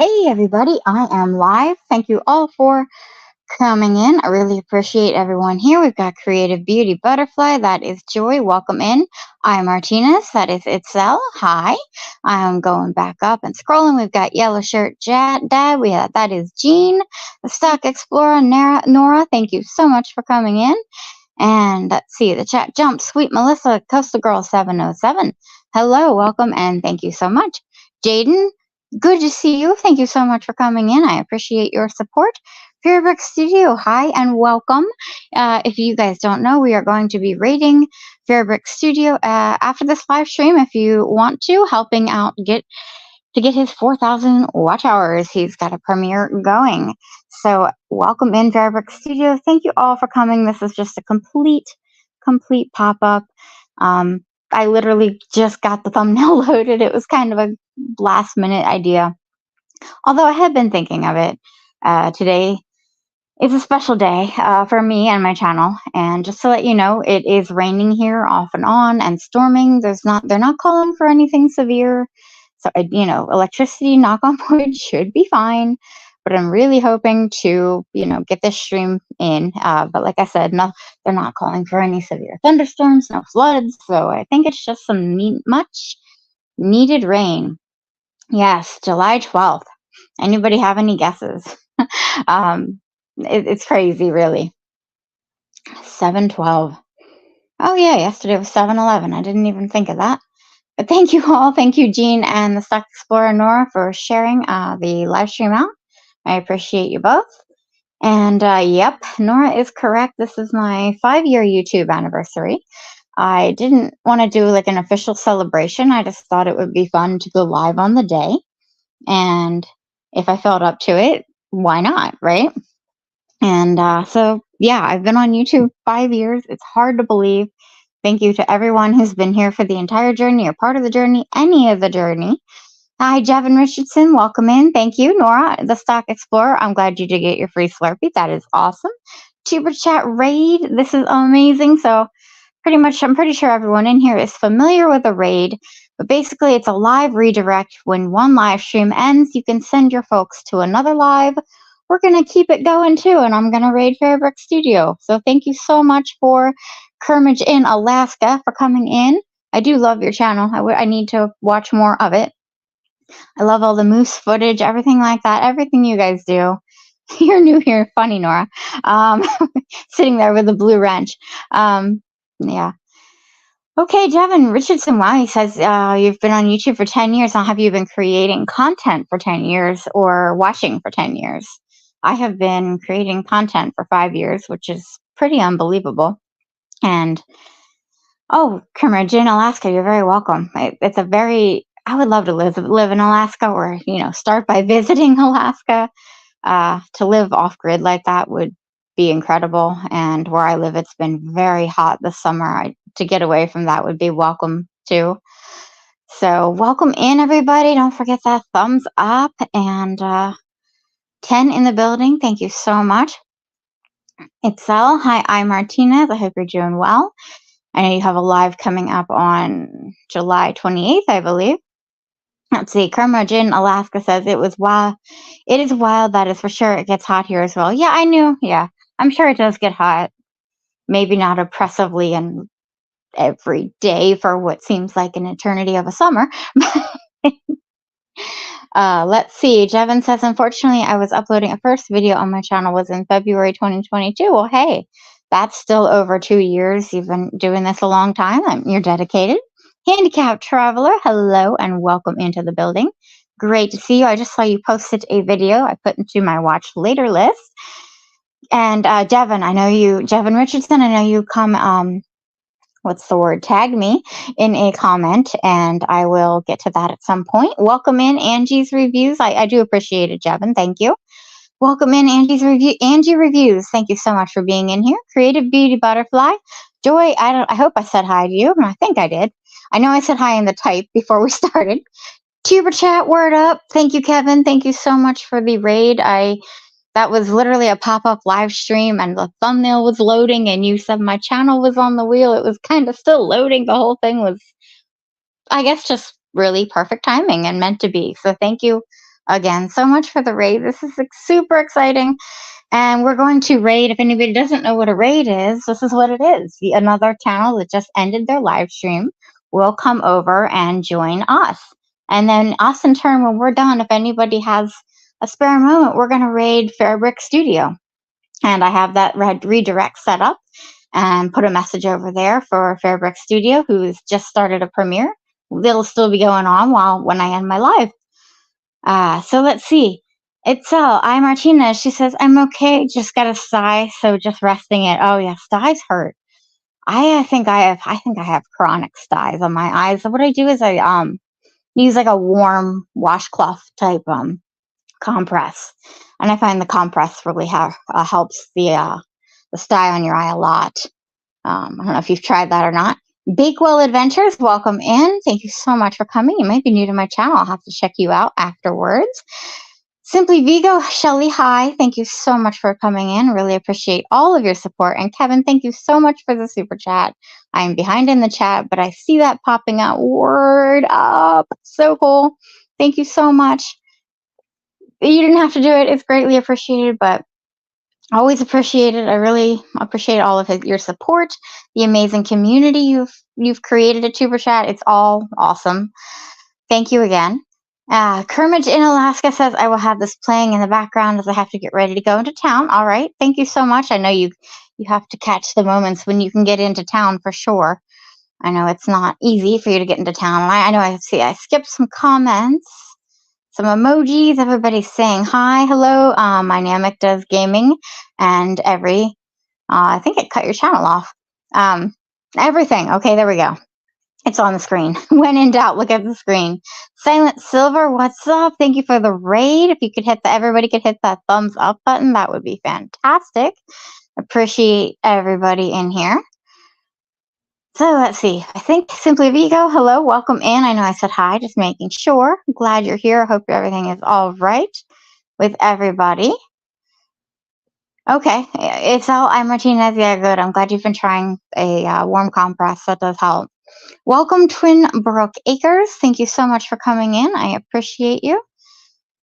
Hey everybody, I am live. Thank you all for coming in. I really appreciate everyone here. We've got Creative Beauty Butterfly, that is Joy. Welcome in. I'm Martinez, that is Itzel. Hi. I'm going back up and scrolling. We've got Yellow Shirt Dad. We have that is Jean, the Stock Explorer, Nora. Thank you so much for coming in. And let's see, the chat jump. Sweet Melissa, Coastal Girl 707. Hello, welcome, and thank you so much. Jaden, good to see you. Thank you so much for coming in. I appreciate your support. Fearbrick Studio, hi and welcome. If you guys don't know, we are going to be rating Fearbrick Studio after this live stream. If you want to, helping out to get his 4,000 watch hours. He's got a premiere going. So welcome in Fairbrick Studio. Thank you all for coming. This is just a complete pop-up. I literally just got the thumbnail loaded. It was kind of a last minute idea. Although I had been thinking of it. Today is a special day for me and my channel. And just to let you know, it is raining here off and on and storming. They're not calling for anything severe. So, electricity, knock on wood, should be fine. But I'm really hoping to, get this stream in. But like I said, no, they're not calling for any severe thunderstorms, no floods. So I think it's just some much needed rain. Yes, July 12th. Anybody have any guesses? It's crazy, really. 7/12. Oh yeah, yesterday was 7/11. I didn't even think of that. But thank you all. Thank you, Jean and the Stock Explorer Nora, for sharing the live stream out. I appreciate you both. And yep, Nora is correct. This is my 5-year YouTube anniversary. I didn't want to do like an official celebration. I just thought it would be fun to go live on the day. And if I felt up to it, why not, right? And so, yeah, I've been on YouTube 5 years. It's hard to believe. Thank you to everyone who's been here for the entire journey or part of the journey, any of the journey. Hi, Jevin Richardson. Welcome in. Thank you. Nora, the Stock Explorer. I'm glad you did get your free Slurpee. That is awesome. Tuber Chat Raid. This is amazing. So I'm pretty sure everyone in here is familiar with a raid. But basically, it's a live redirect. When one live stream ends, you can send your folks to another live. We're going to keep it going, too, and I'm going to raid Fairbrick Studio. So thank you so much for Kermage in Alaska for coming in. I do love your channel. I need to watch more of it. I love all the moose footage, everything like that, everything you guys do. You're new here. Funny, Nora. Sitting there with a blue wrench. Yeah. Okay, Jevin Richardson, wow, he says you've been on YouTube for 10 years. Now, have you been creating content for 10 years or watching for 10 years? I have been creating content for 5 years, which is pretty unbelievable. And, oh, Kermage in Alaska, you're very welcome. I would love to live in Alaska or, start by visiting Alaska. To live off-grid like that would be incredible. And where I live, it's been very hot this summer. To get away from that would be welcome too. So welcome in, everybody. Don't forget that thumbs up and 10 in the building. Thank you so much. Itzel, hi, I'm Martinez. I hope you're doing well. I know you have a live coming up on July 28th, I believe. Let's see. Kermage in Alaska says it was wild. It is wild. That is for sure. It gets hot here as well. Yeah, I knew. Yeah, I'm sure it does get hot. Maybe not oppressively and every day for what seems like an eternity of a summer. Let's see. Jevin says, unfortunately, I was uploading a first video on my channel was in February 2022. Well, hey, that's still over 2 years. You've been doing this a long time. You're dedicated. Handicapped Traveler, hello and welcome into the building. Great to see you. I just saw you posted a video I put into my watch later list. And Jevin Richardson, I know you come, tag me in a comment, and I will get to that at some point. Welcome in Angie's Reviews. I do appreciate it, Jevin. Thank you. Welcome in Angie Reviews. Thank you so much for being in here. Creative Beauty Butterfly. Joy, I hope I said hi to you. I think I did. I know I said hi in the type before we started. Tuber Chat, word up. Thank you, Kevin. Thank you so much for the raid. That was literally a pop-up live stream, and the thumbnail was loading, and you said my channel was on the wheel. It was kind of still loading. The whole thing was, I guess, just really perfect timing and meant to be. So thank you again so much for the raid. This is super exciting. And we're going to raid. If anybody doesn't know what a raid is, this is what it is. Another channel that just ended their live stream will come over and join us. And then us in turn, when we're done, if anybody has a spare moment, we're going to raid Fairbrick Studio. And I have that red redirect set up and put a message over there for Fairbrick Studio, who's just started a premiere. It'll still be going on when I end my live. So let's see. Itzel, I Martina. She says, I'm okay. Just got a sty, so just resting it. Oh yeah, styes hurt. I think I have chronic styes on my eyes. So what I do is I use like a warm washcloth type compress, and I find the compress really helps the sty on your eye a lot. I don't know if you've tried that or not. Bakewell Adventures, welcome in. Thank you so much for coming. You might be new to my channel. I'll have to check you out afterwards. Simply Vigo, Shelly, hi. Thank you so much for coming in. Really appreciate all of your support. And Kevin, thank you so much for the super chat. I am behind in the chat, but I see that popping out. Word up. So cool. Thank you so much. You didn't have to do it. It's greatly appreciated, but always appreciate it. I really appreciate all of your support, the amazing community you've created at Tuber Chat. It's all awesome. Thank you again. Kermit in Alaska says, I will have this playing in the background as I have to get ready to go into town. All right. Thank you so much. I know you have to catch the moments when you can get into town for sure. I know it's not easy for you to get into town. And I know I skipped some comments, some emojis. Everybody's saying hi, hello. My Namek does gaming and I think it cut your channel off. Everything. Okay, there we go. It's on the screen. When in doubt, look at the screen. Silent Silver, what's up? Thank you for the raid. If you could everybody could hit that thumbs up button, that would be fantastic. Appreciate everybody in here. So let's see. I think Simply Vigo, hello, welcome in. I know I said hi, just making sure. I'm glad you're here. I hope everything is all right with everybody. Okay, it's all. I'm Martinez. Yeah, good. I'm glad you've been trying a warm compress. That does help. Welcome, Twin Brook Acres. Thank you so much for coming in. I appreciate you.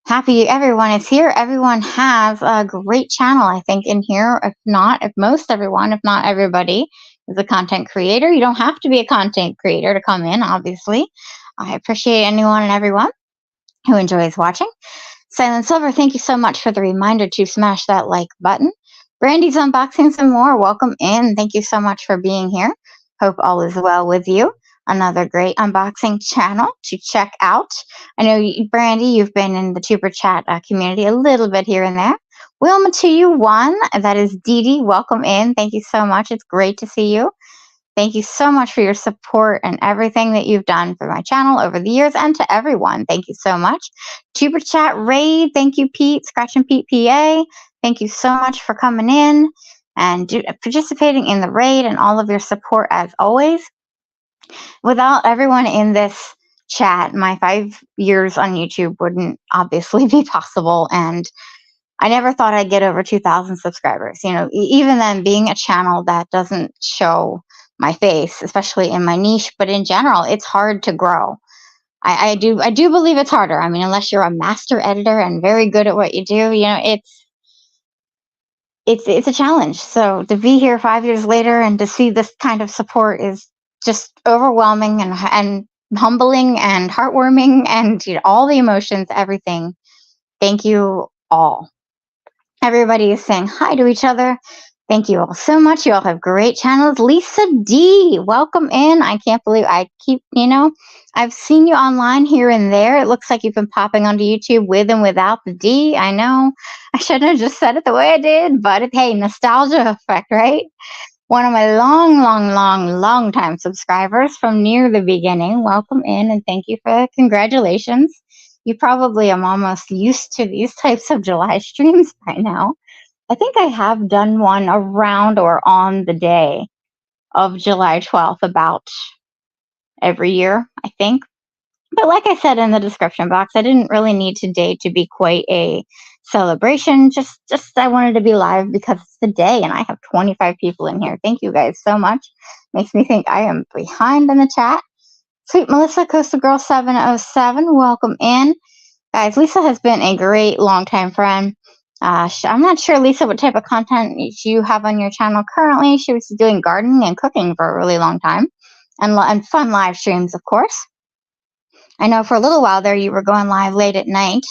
Happy everyone is here. Everyone has a great channel, I think, in here. If not most everyone, if not everybody, is a content creator. You don't have to be a content creator to come in, obviously. I appreciate anyone and everyone who enjoys watching. Silent Silver, thank you so much for the reminder to smash that like button. Brandy's unboxing some more. Welcome in. Thank you so much for being here. Hope all is well with you. Another great unboxing channel to check out. I know, Brandy, you've been in the Tuber Chat community a little bit here and there. Wilma to you, one. That is Dee Dee. Welcome in. Thank you so much. It's great to see you. Thank you so much for your support and everything that you've done for my channel over the years, and to everyone. Thank you so much. Tuber Chat Raid. Thank you, Pete. Scratch and Pete PA. Thank you so much for coming in and participating in the raid and all of your support as always. Without everyone in this chat, my 5 years on YouTube wouldn't obviously be possible. And I never thought I'd get over 2,000 subscribers. You know, even then, being a channel that doesn't show my face, especially in my niche, but in general, it's hard to grow. I do believe it's harder. I mean, unless you're a master editor and very good at what you do, you know, it's a challenge. So to be here 5 years later and to see this kind of support is just overwhelming and humbling and heartwarming, and you know, all the emotions, everything. Thank you all. Everybody is saying hi to each other. Thank you all so much. You all have great channels. Lisa D, welcome in. I can't believe I've seen you online here and there. It looks like you've been popping onto YouTube with and without the D. I know I shouldn't have just said it the way I did, but hey, nostalgia effect, right? One of my long time subscribers from near the beginning. Welcome in and thank you for the congratulations. You probably am almost used to these types of July streams by now. I think I have done one around or on the day of July 12th about every year, I think. But like I said in the description box, I didn't really need today to be quite a celebration. Just I wanted to be live because it's the day and I have 25 people in here. Thank you guys so much. Makes me think I am behind in the chat. Sweet Melissa, Coastal Girl 707, welcome in. Guys, Lisa has been a great longtime friend. I'm not sure, Lisa, what type of content you have on your channel currently. She was doing gardening and cooking for a really long time, and fun live streams, of course. I know for a little while there you were going live late at night.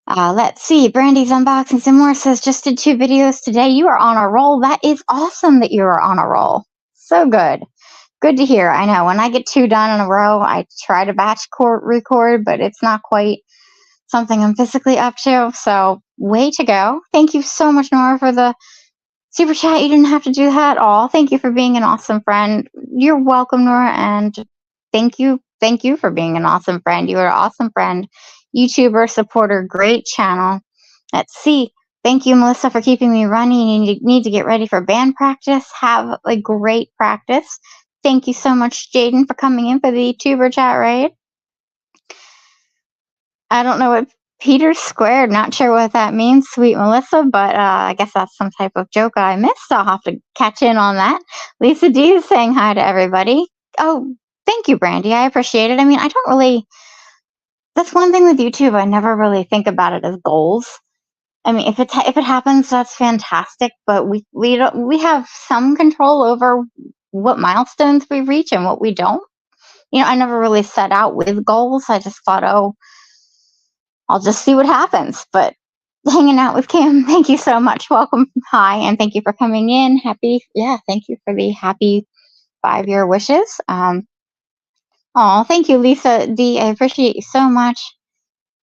Let's see. Brandy's unboxing some more. Says just did 2 videos today. You are on a roll. That is awesome that you are on a roll. So good. Good to hear. I know when I get 2 done in a row, I try to batch record, but it's not quite something I'm physically up to. So way to go. Thank you so much, Nora, for the super chat. You didn't have to do that at all. Thank you for being an awesome friend. You're welcome, Nora, and thank you for being an awesome friend. You are an awesome friend, YouTuber, supporter, great channel. Let's see. Thank you, Melissa, for keeping me running. You need to get ready for band practice. Have a great practice. Thank you so much, Jaden, for coming in for the YouTuber chat raid. I don't know what Peter Squared, not sure what that means, sweet Melissa, but I guess that's some type of joke I missed. I'll have to catch in on that. Lisa D is saying hi to everybody. Oh, thank you, Brandy. I appreciate it. I mean, I don't really, that's one thing with YouTube. I never really think about it as goals. I mean, if it happens, that's fantastic. But we have some control over what milestones we reach and what we don't. You know, I never really set out with goals. I just thought, oh, I'll just see what happens. But hanging out with Kim, thank you so much. Welcome, hi, and thank you for coming in. Thank you for the happy 5-year wishes. Oh, thank you, Lisa D. I appreciate you so much.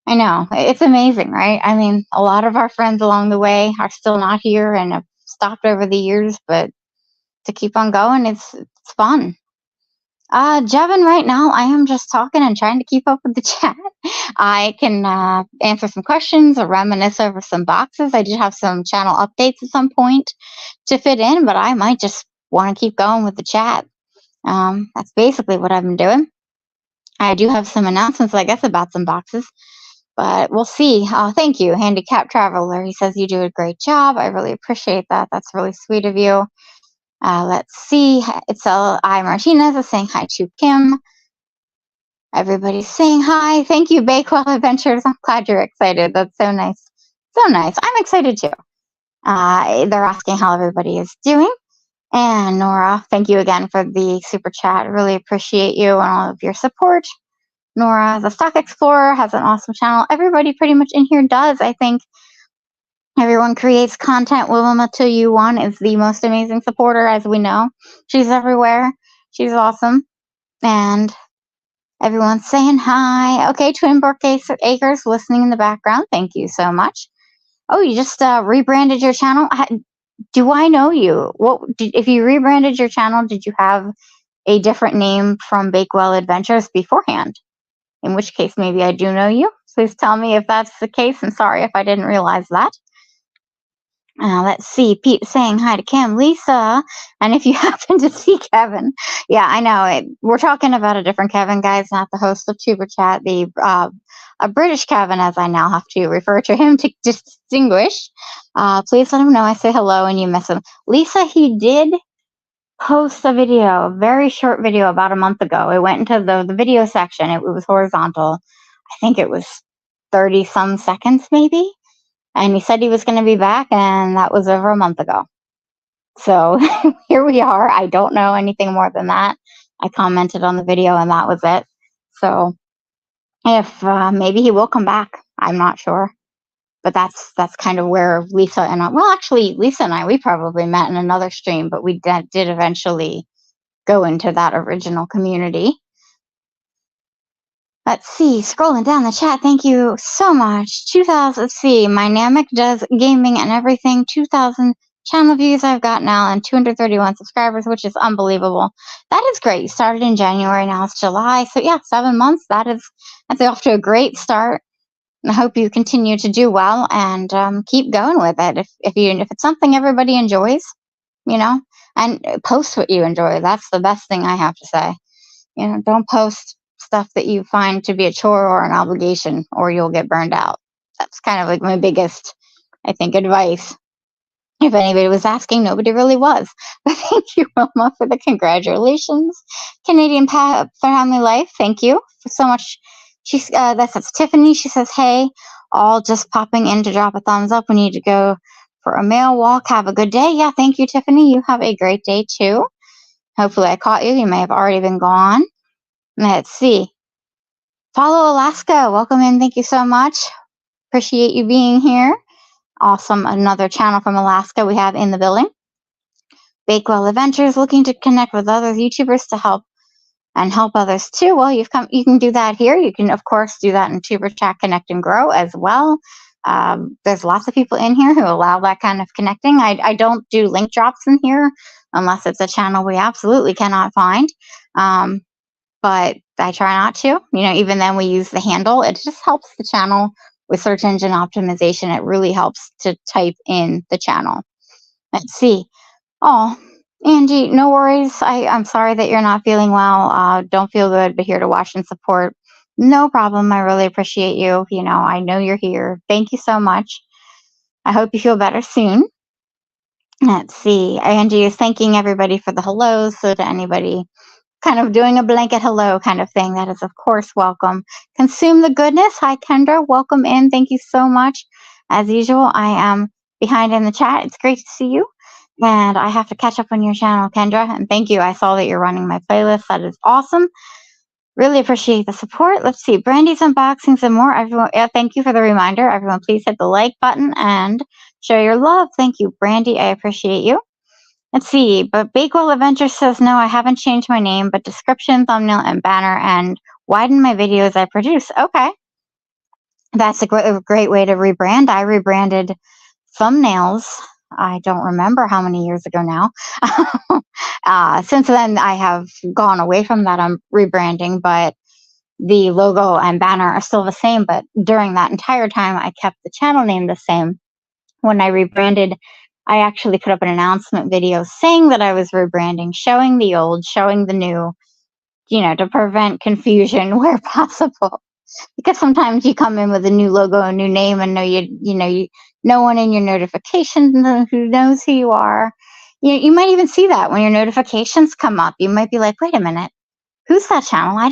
I know, it's amazing, right? I mean, a lot of our friends along the way are still not here and have stopped over the years, but to keep on going, it's fun. Jevin, right now I am just talking and trying to keep up with the chat. I can answer some questions or reminisce over some boxes. I did have some channel updates at some point to fit in, but I might just want to keep going with the chat. That's basically what I've been doing. I do have some announcements, I guess, about some boxes, but we'll see. Thank you, Handicap Traveler. He says you do a great job. I really appreciate that. That's really sweet of you. Let's see. It's I Martinez is saying hi to Kim. Everybody's saying hi. Thank you, Bakewell Adventures. I'm glad you're excited. That's so nice. So nice. I'm excited too. They're asking how everybody is doing. And Nora, thank you again for the super chat. Really appreciate you and all of your support. Nora, the Stock Explorer, has an awesome channel. Everybody pretty much in here does. I think everyone creates content. Wilma2U1 is the most amazing supporter, as we know. She's everywhere. She's awesome. And everyone's saying hi. Okay, Twin Brook Acres listening in the background. Thank you so much. Oh, you just rebranded your channel? Do I know you? If you rebranded your channel, did you have a different name from Bakewell Adventures beforehand? In which case, maybe I do know you. Please tell me if that's the case. I'm sorry if I didn't realize that. Let's see. Pete saying hi to Kim, Lisa, and if you happen to see Kevin, yeah, I know we're talking about a different Kevin, guys, not the host of Tuber Chat, a British Kevin, as I now have to refer to him to distinguish. Please let him know I say hello and you miss him. Lisa, he did post a video, a very short video, about a month ago. It went into the video section. It was horizontal. I think it was 30 some seconds, maybe. And he said he was going to be back, and that was over a month ago. So here we are. I don't know anything more than that. I commented on the video, and that was it. So if maybe he will come back, I'm not sure. But that's kind of where Lisa and I, well, actually, Lisa and I, we probably met in another stream, but we did eventually go into that original community. Let's see, scrolling down the chat, thank you so much. 2,000, let's see, Mynamic does gaming and everything. 2,000 channel views I've got now and 231 subscribers, which is unbelievable. That is great. You started in January, now it's July. So yeah, 7 months, that's off to a great start. And I hope you continue to do well and keep going with it. If it's something everybody enjoys, you know, and post what you enjoy. That's the best thing I have to say. You know, don't post stuff that you find to be a chore or an obligation, or you'll get burned out. That's kind of like my biggest, I think, advice. If anybody was asking, nobody really was. But thank you, Wilma, for the congratulations. Canadian Family Life, thank you for so much That's Tiffany. She says, "Hey, all just popping in to drop a thumbs up. We need to go for a mail walk. Have a good day." Yeah, thank you, Tiffany. You have a great day too. Hopefully, I caught you. You may have already been gone. Let's see. Follow Alaska. Welcome in. Thank you so much. Appreciate you being here. Awesome. Another channel from Alaska we have in the building. Bakewell Adventures, looking to connect with other YouTubers to help others too. Well, you can do that here. You can, of course, do that in Tuber Chat Connect and Grow as well. There's lots of people in here who allow that kind of connecting. I don't do link drops in here unless it's a channel we absolutely cannot find. But I try not to. Even then we use the handle. It just helps the channel with search engine optimization. It really helps to type in the channel. Let's see. Oh, Angie, no worries. I'm sorry that you're not feeling well. Don't feel good, but here to watch and support. No problem. I really appreciate you. I know you're here. Thank you so much. I hope you feel better soon. Let's see. Angie is thanking everybody for the hellos. So to anybody kind of doing a blanket hello kind of thing, that is, of course, welcome. Consume the goodness. Hi, Kendra. Welcome in. Thank you so much. As usual, I am behind in the chat. It's great to see you. And I have to catch up on your channel, Kendra. And thank you. I saw that you're running my playlist. That is awesome. Really appreciate the support. Let's see. Brandy's unboxings and more. Everyone, thank you for the reminder. Everyone, please hit the like button and show your love. Thank you, Brandy. I appreciate you. Let's see. But Bakewell Adventure says, no, I haven't changed my name, but description, thumbnail, and banner, and widen my videos I produce. Okay. That's a great way to rebrand. I rebranded thumbnails. I don't remember how many years ago now. Since then, I have gone away from that. I'm rebranding, but the logo and banner are still the same. But during that entire time, I kept the channel name the same. When I rebranded, I actually put up an announcement video saying that I was rebranding, showing the old, showing the new, to prevent confusion where possible. Because sometimes you come in with a new logo, a new name, and no one in your notifications who knows who you are. You might even see that when your notifications come up. You might be like, "Wait a minute, who's that channel? I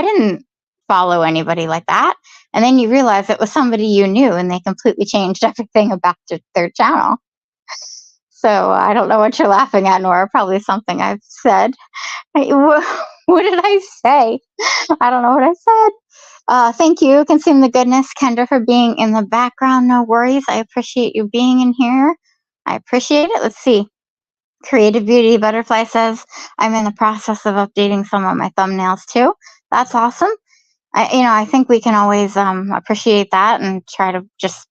didn't follow anybody like that." And then you realize it was somebody you knew, and they completely changed everything about their channel. So I don't know what you're laughing at, Nora. Probably something I've said. What did I say? I don't know what I said. Thank you, Consume the Goodness, Kendra, for being in the background. No worries. I appreciate you being in here. I appreciate it. Let's see. Creative Beauty Butterfly says, I'm in the process of updating some of my thumbnails too. That's awesome. I think we can always appreciate that and try to just,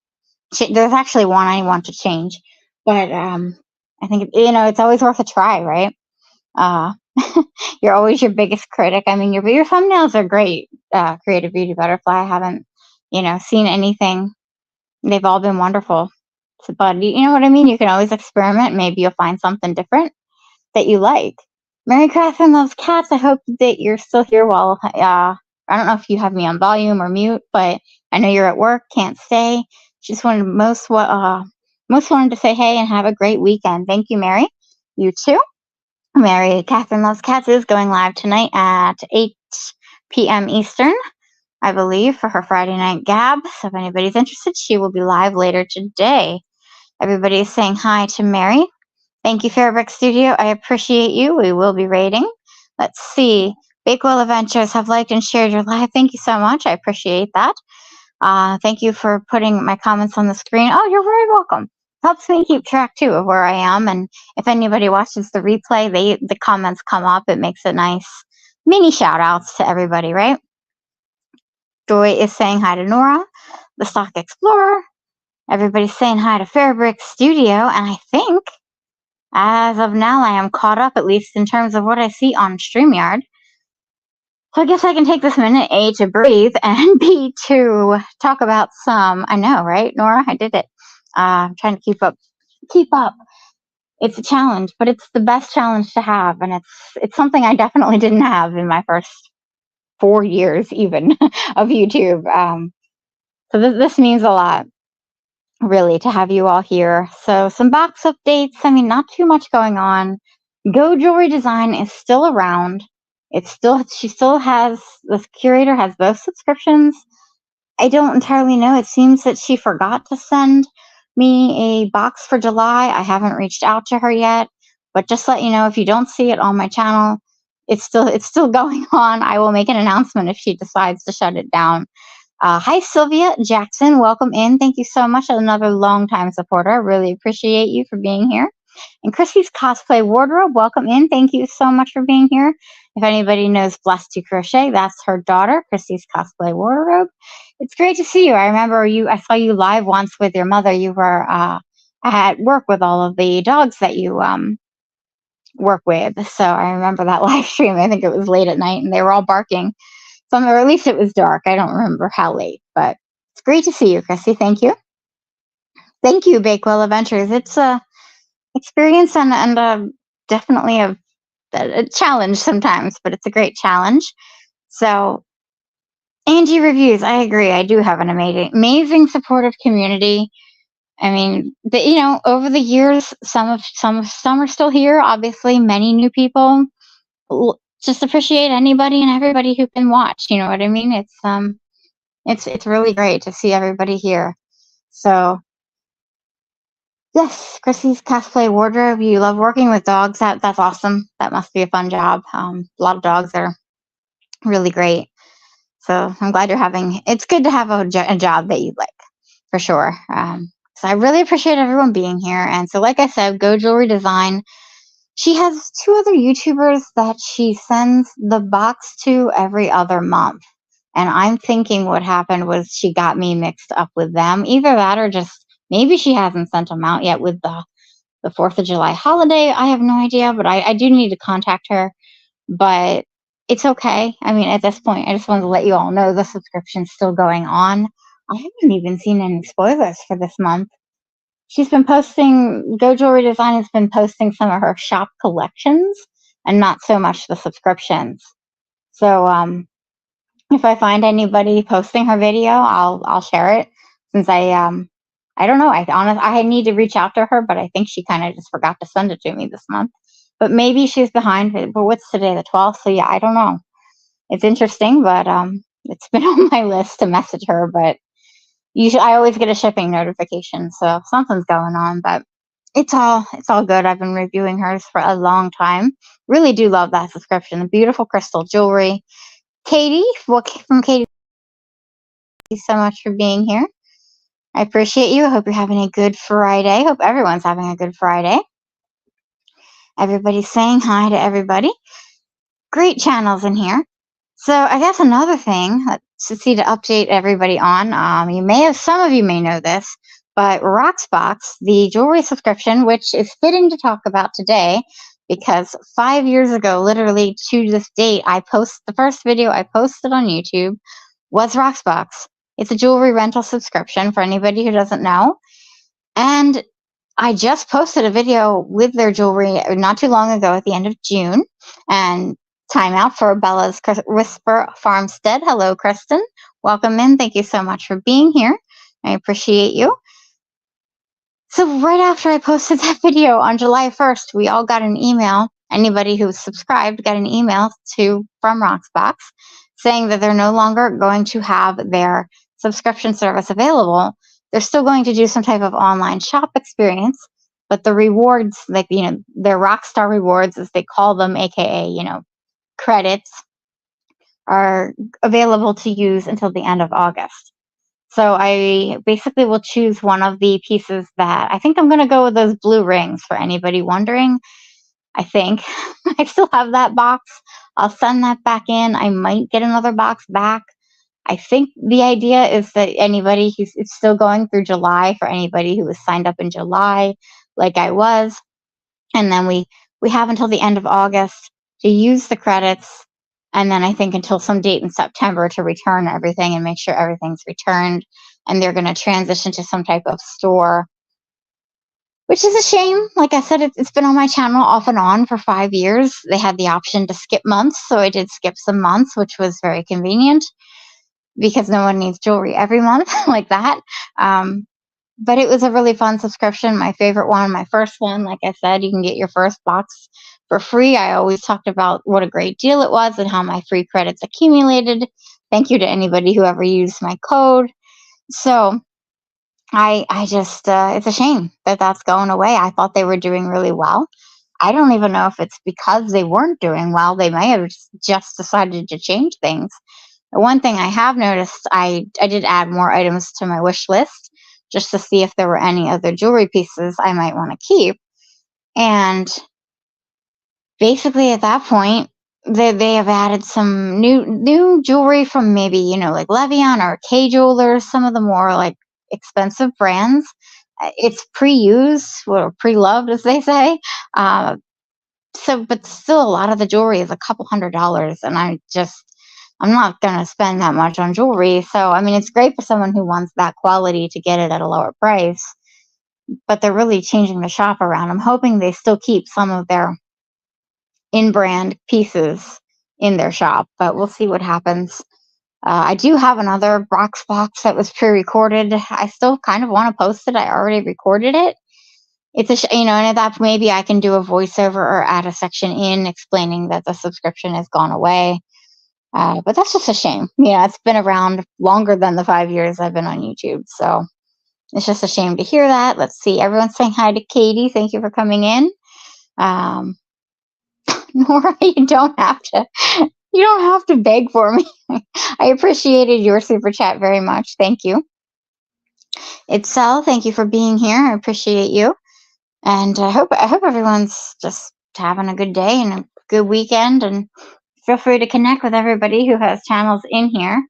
there's actually one I want to change, but I think, it's always worth a try, right? You're always your biggest critic. I mean, your thumbnails are great, Creative Beauty Butterfly. I haven't, seen anything. They've all been wonderful. But you know what I mean? You can always experiment. Maybe you'll find something different that you like. Mary Catherine loves cats. I hope that you're still here while, I don't know if you have me on volume or mute, but I know you're at work, can't stay. Just wanted most wanted to say hey and have a great weekend. Thank you, Mary. You too. Mary Catherine Loves Cats is going live tonight at 8 p.m. Eastern, I believe, for her Friday night gab. So if anybody's interested, she will be live later today. Everybody is saying hi to Mary. Thank you, Fairbrick Studio. I appreciate you. We will be rating. Let's see. Bakewell Adventures have liked and shared your live. Thank you so much. I appreciate that. Thank you for putting my comments on the screen. Oh, you're very welcome. Helps me keep track too of where I am, and if anybody watches the replay, the comments come up. It makes a nice mini shout outs to everybody, right? Joy is saying hi to Nora, the Stock Explorer. Everybody's saying hi to Fairbrick Studio, and I think as of now I am caught up, at least in terms of what I see on StreamYard. So I guess I can take this minute, A, to breathe, and B, to talk about some, I know, right, Nora? I did it. I'm trying to keep up. It's a challenge, but it's the best challenge to have, and it's something I definitely didn't have in my first 4 years even of YouTube. So this means a lot, really, to have you all here. So some box updates. I mean, not too much going on. Go Jewelry Design is still around. She still has, the curator has both subscriptions. I don't entirely know. It seems that she forgot to send me a box for July. I haven't reached out to her yet, but just let you know, if you don't see it on my channel, it's still going on. I will make an announcement if she decides to shut it down. Hi, Sylvia Jackson. Welcome in. Thank you so much. Another longtime supporter. I really appreciate you for being here. And Chrissy's Cosplay Wardrobe. Welcome in. Thank you so much for being here. If anybody knows Blessed to Crochet, that's her daughter, Chrissy's Cosplay Wardrobe. It's great to see you. I remember I saw you live once with your mother. You were at work with all of the dogs that you work with. So I remember that live stream. I think it was late at night and they were all barking. Or at least it was dark. I don't remember how late, but it's great to see you, Chrissy. Thank you. Thank you, Bakewell Adventures. It's a experience and definitely a challenge sometimes, but it's a great challenge. So, Angie Reviews, I agree. I do have an amazing supportive community. I mean, over the years, some are still here. Obviously, many new people. Just appreciate anybody and everybody who can watch. You know what I mean? It's really great to see everybody here. So, yes, Chrissy's Cosplay Wardrobe. You love working with dogs. That's awesome. That must be a fun job. A lot of dogs are really great. So I'm glad you're having. It's good to have a job that you like, for sure. So I really appreciate everyone being here. And so, like I said, Go Jewelry Design. She has 2 other YouTubers that she sends the box to every other month. And I'm thinking what happened was she got me mixed up with them. Either that or just maybe she hasn't sent them out yet with the 4th of July holiday. I have no idea, but I do need to contact her. But it's okay. I mean, at this point, I just wanted to let you all know the subscription's still going on. I haven't even seen any spoilers for this month. She's been posting, Go Jewelry Design has been posting some of her shop collections and not so much the subscriptions. So if I find anybody posting her video, I'll share it, since I don't know. I need to reach out to her, but I think she kind of just forgot to send it to me this month. But maybe she's behind. But what's today, the 12th? So yeah, I don't know. It's interesting, but it's been on my list to message her. But usually, I always get a shipping notification, so something's going on. But it's all good. I've been reviewing hers for a long time. Really do love that subscription. The beautiful crystal jewelry. Katie, from Katie, thank you so much for being here. I appreciate you. I hope you're having a good Friday. Hope everyone's having a good Friday. Everybody's saying hi to everybody. Great channels in here. So I guess another thing to update everybody on, some of you may know this, but Roxbox, the jewelry subscription, which is fitting to talk about today, because 5 years ago, literally to this date, the first video I posted on YouTube was Roxbox. It's a jewelry rental subscription for anybody who doesn't know. And I just posted a video with their jewelry not too long ago at the end of June. And time out for Bella's Whisper Farmstead. Hello, Kristen. Welcome in. Thank you so much for being here. I appreciate you. So right after I posted that video on July 1st, we all got an email. Anybody who subscribed got an email from Roxbox saying that they're no longer going to have their subscription service available. They're still going to do some type of online shop experience, but the rewards, their Rockstar rewards, as they call them, aka, credits, are available to use until the end of August. So I basically will choose one of the pieces that I think I'm going to go with those blue rings, for anybody wondering. I think I still have that box. I'll send that back in. I might get another box back. I think the idea is that anybody it's still going through July for anybody who was signed up in July, like I was. And then we have until the end of August to use the credits. And then I think until some date in September to return everything and make sure everything's returned. And they're going to transition to some type of store, which is a shame. Like I said, it's been on my channel off and on for 5 years. They had the option to skip months, so I did skip some months, which was very convenient because no one needs jewelry every month like that. But it was a really fun subscription. My favorite one, my first one, like I said, you can get your first box for free. I always talked about what a great deal it was and how my free credits accumulated. Thank you to anybody who ever used my code. So I just, it's a shame that that's going away. I thought they were doing really well. I don't even know if it's because they weren't doing well. They may have just decided to change things. The one thing I have noticed, I did add more items to my wish list just to see if there were any other jewelry pieces I might want to keep. And basically at that point, they have added some new jewelry from maybe, like Levian or K Jewelers, some of the more like expensive brands. It's pre-used or pre-loved, as they say. Uh, so, but still, a lot of the jewelry is a couple $100, and I'm not gonna spend that much on jewelry. So, I mean, it's great for someone who wants that quality to get it at a lower price. But they're really changing the shop around. I'm hoping they still keep some of their in-brand pieces in their shop, but we'll see what happens. I do have another Brox box that was pre-recorded. I still kind of want to post it. I already recorded it. It's and at that maybe I can do a voiceover or add a section in explaining that the subscription has gone away. But that's just a shame. It's been around longer than the 5 years I've been on YouTube, so it's just a shame to hear that. Let's see. Everyone's saying hi to Katie. Thank you for coming in. Um, Nora, you don't have to. You don't have to beg for me. I appreciated your super chat very much. Thank you. Itzel, thank you for being here. I appreciate you. And I hope everyone's just having a good day and a good weekend, and feel free to connect with everybody who has channels in here.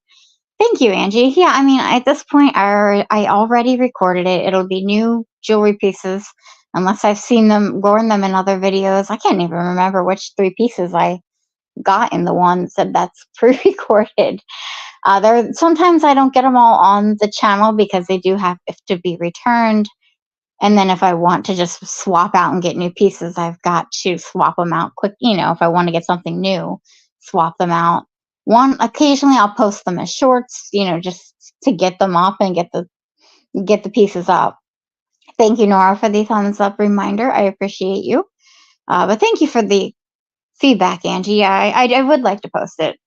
Thank you, Angie. Yeah, I mean, at this point, I already recorded it. It'll be new jewelry pieces, unless I've worn them in other videos. I can't even remember which 3 pieces I got in the one that's pre-recorded. Sometimes I don't get them all on the channel because they do have to be returned. And then if I want to just swap out and get new pieces, I've got to swap them out quick. If I want to get something new, swap them out. Occasionally I'll post them as shorts, just to get them up and get the pieces up. Thank you, Nora, for the thumbs up reminder. I appreciate you. But thank you for the feedback, Angie. Yeah, I would like to post it.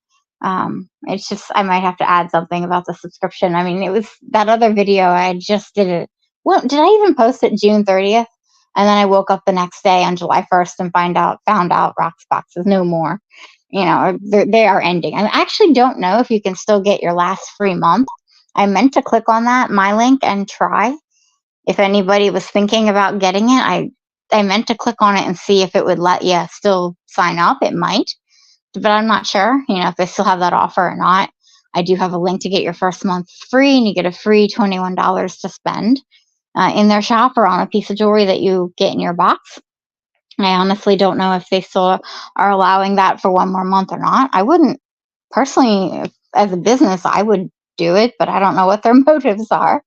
It's just I might have to add something about the subscription. I mean, it was that other video I just did it. Well, did I even post it June 30th? And then I woke up the next day on July 1st and found out Roxbox is no more. They are ending. I actually don't know if you can still get your last free month. I meant to click on my link and try. If anybody was thinking about getting it, I meant to click on it and see if it would let you still sign up. It might, but I'm not sure, if they still have that offer or not. I do have a link to get your first month free, and you get a free $21 to spend in their shop or on a piece of jewelry that you get in your box. I honestly don't know if they still are allowing that for one more month or not. I wouldn't personally, as a business, I would do it, but I don't know what their motives are.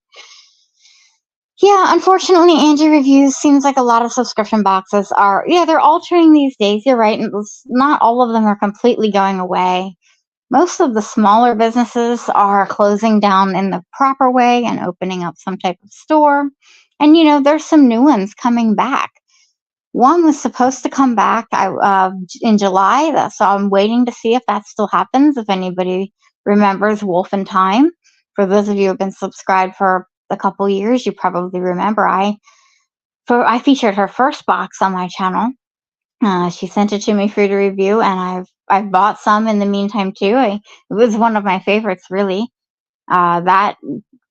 Yeah, unfortunately, Angie Reviews seems like a lot of subscription boxes they're altering these days. You're right. And not all of them are completely going away. Most of the smaller businesses are closing down in the proper way and opening up some type of store. And, there's some new ones coming back. One was supposed to come back in July, so I'm waiting to see if that still happens, if anybody remembers Wolf in Time. For those of you who have been subscribed for a couple years, you probably remember I featured her first box on my channel. She sent it to me free to review, and I've bought some in the meantime too. It was one of my favorites, really. That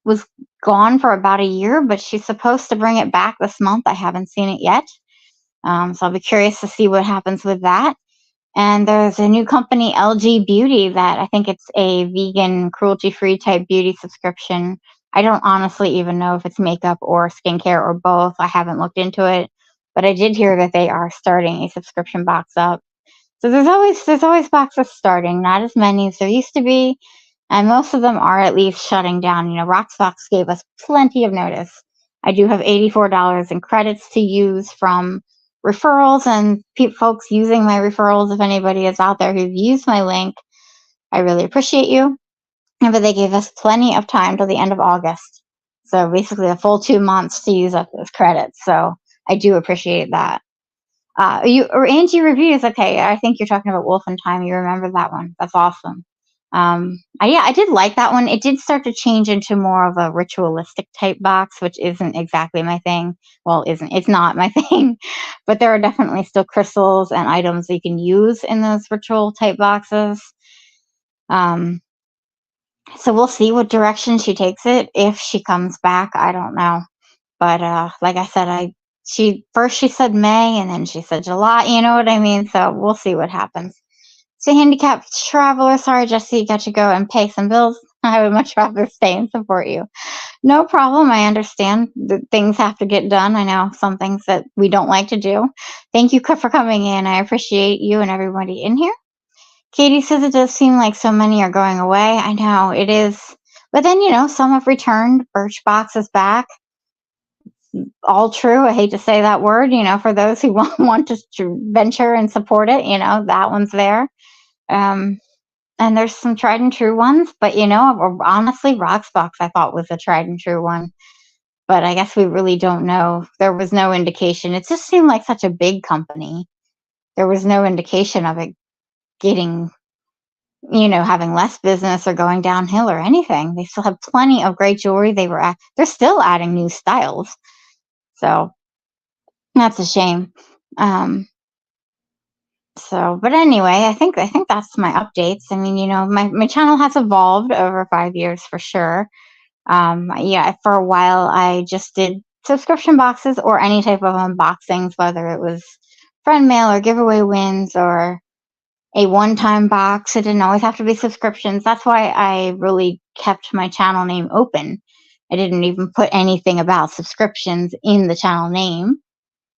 was gone for about a year, but she's supposed to bring it back this month. I haven't seen it yet, so I'll be curious to see what happens with that. And there's a new company, LG Beauty, that I think it's a vegan, cruelty-free type beauty subscription. I don't honestly even know if it's makeup or skincare or both. I haven't looked into it, but I did hear that they are starting a subscription box up. So there's always boxes starting, not as many as there used to be, and most of them are at least shutting down. Roxbox gave us plenty of notice. I do have $84 in credits to use from referrals and folks using my referrals. If anybody is out there who've used my link, I really appreciate you. But they gave us plenty of time till the end of August. So basically a full 2 months to use up those credits. So I do appreciate that. You or Angie Reviews. Okay, I think you're talking about Wolf in Time. You remember that one? That's awesome. Yeah, I did like that one. It did start to change into more of a ritualistic type box, which isn't exactly my thing. Well, isn't it's not my thing, but there are definitely still crystals and items that you can use in those ritual type boxes. Um, so we'll see what direction she takes it. If she comes back, I don't know. But like I said, she said May and then she said July. You know what I mean? So we'll see what happens. So handicapped traveler, sorry, Jesse, you got to go and pay some bills. I would much rather stay and support you. No problem. I understand that things have to get done. I know some things that we don't like to do. Thank you for coming in. I appreciate you and everybody in here. Katie says it does seem like so many are going away. I know it is. But then, some have returned. Birchbox is back. All true. I hate to say that word, for those who want to venture and support it, that one's there. And there's some tried and true ones, but honestly, Roxbox I thought was a tried and true one. But I guess we really don't know. There was no indication. It just seemed like such a big company. There was no indication of it getting, having less business or going downhill or anything. They still have plenty of great jewelry. They're still adding new styles. So that's a shame. But anyway, I think that's my updates. I mean, my channel has evolved over 5 years for sure. Yeah, for a while I just did subscription boxes or any type of unboxings, whether it was friend mail or giveaway wins or a one-time box. It didn't always have to be subscriptions. That's why I really kept my channel name open. I didn't even put anything about subscriptions in the channel name.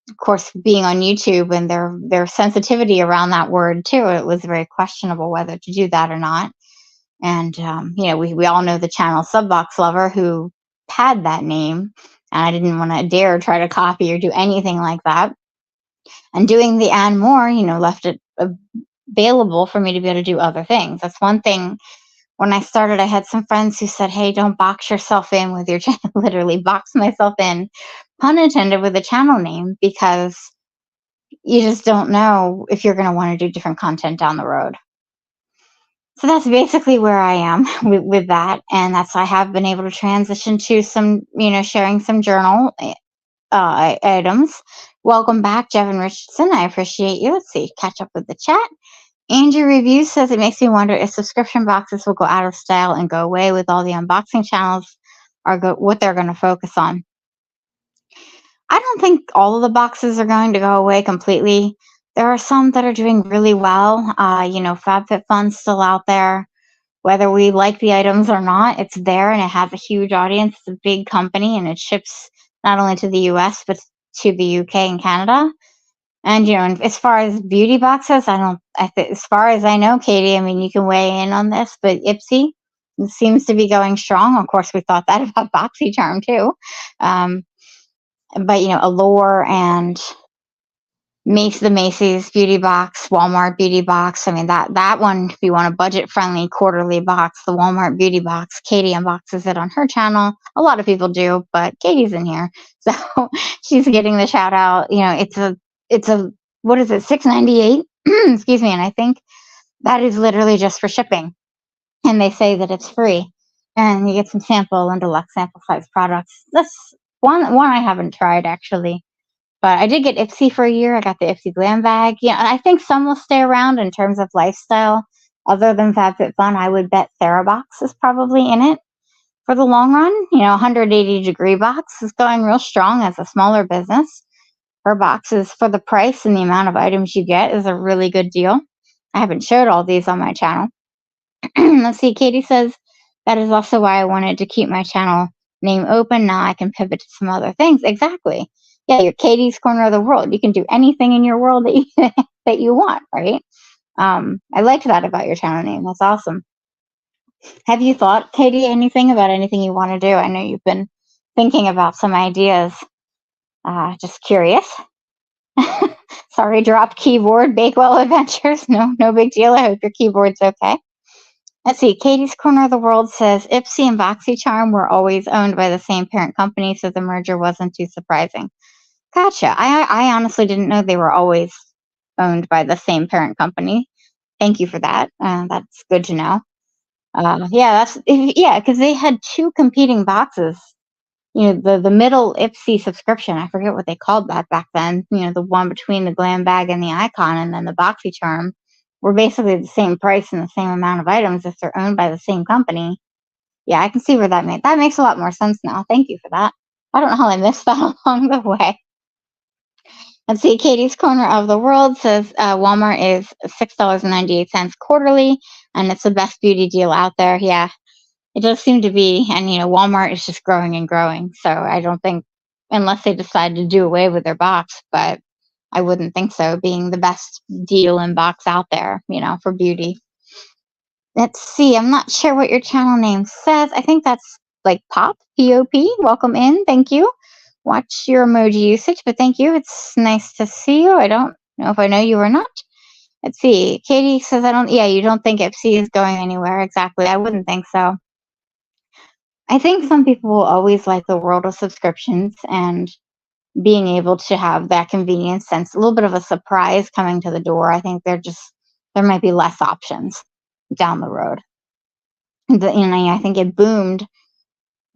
Of course, being on YouTube and their sensitivity around that word too, it was very questionable whether to do that or not. And we all know the channel Subbox Lover who had that name, and I didn't want to dare try to copy or do anything like that. And doing the and more, left it available for me to be able to do other things. That's one thing. When I started, I had some friends who said, "Hey, don't box yourself in with your channel." Literally, box myself in, pun intended, with a channel name, because you just don't know if you're going to want to do different content down the road. So that's basically where I am with that. And I have been able to transition to some, sharing some journal items. Welcome back, Jevin Richardson. I appreciate you. Let's see, catch up with the chat. Angie Review says it makes me wonder if subscription boxes will go out of style and go away with all the unboxing channels what they're going to focus on. I don't think all of the boxes are going to go away completely. There are some that are doing really well. FabFitFun's still out there. Whether we like the items or not, it's there and it has a huge audience. It's a big company and it ships not only to the US, but to the UK and Canada. And, and as far as beauty boxes, as far as I know, Katie, I mean, you can weigh in on this, but Ipsy seems to be going strong. Of course, we thought that about BoxyCharm too. But, Allure and the Macy's beauty box, Walmart beauty box. I mean, that one, if you want a budget-friendly quarterly box, the Walmart beauty box, Katie unboxes it on her channel. A lot of people do, but Katie's in here, so she's getting the shout out. It's a what is it, $6.98? Excuse me, and I think that is literally just for shipping, and they say that it's free, and you get some sample and deluxe sample size products. That's one I haven't tried actually. But I did get Ipsy for a year. I got the Ipsy Glam Bag. Yeah, and I think some will stay around in terms of lifestyle. Other than FabFitFun, I would bet TheraBox is probably in it for the long run. 180-degree box is going real strong as a smaller business. Her boxes, for the price and the amount of items you get, is a really good deal. I haven't showed all these on my channel. Let's see, Katie says, that is also why I wanted to keep my channel name open. Now I can pivot to some other things. Exactly. Yeah, you're Katie's Corner of the World. You can do anything in your world that you want, right? I liked that about your channel name. That's awesome. Have you thought, Katie, anything about anything you want to do? I know you've been thinking about some ideas. Just curious. Sorry, drop keyboard, Bakewell Adventures. No big deal. I hope your keyboard's okay. Let's see. Katie's Corner of the World says Ipsy and BoxyCharm were always owned by the same parent company, so the merger wasn't too surprising. Gotcha. I honestly didn't know they were always owned by the same parent company. Thank you for that. That's good to know. Yeah, yeah, because they had two competing boxes. The middle Ipsy subscription. I forget what they called that back then. The one between the glam bag and the icon, and then the BoxyCharm were basically the same price and the same amount of items if they're owned by the same company. Yeah, I can see where that makes a lot more sense now. Thank you for that. I don't know how I missed that along the way. Let's see, Katie's Corner of the World says Walmart is $6.98 quarterly, and it's the best beauty deal out there. Yeah, it does seem to be. And, Walmart is just growing and growing. So I don't think, unless they decide to do away with their box, but I wouldn't think so, being the best deal in box out there, for beauty. Let's see. I'm not sure what your channel name says. I think that's like Pop, P-O-P. Welcome in. Thank you. Watch your emoji usage, but thank you. It's nice to see you. I don't know if I know you or not. Let's see. Katie says, you don't think Ipsy is going anywhere. Exactly. I wouldn't think so. I think some people will always like the world of subscriptions and being able to have that convenience sense, a little bit of a surprise coming to the door. I think there might be less options down the road. I think it boomed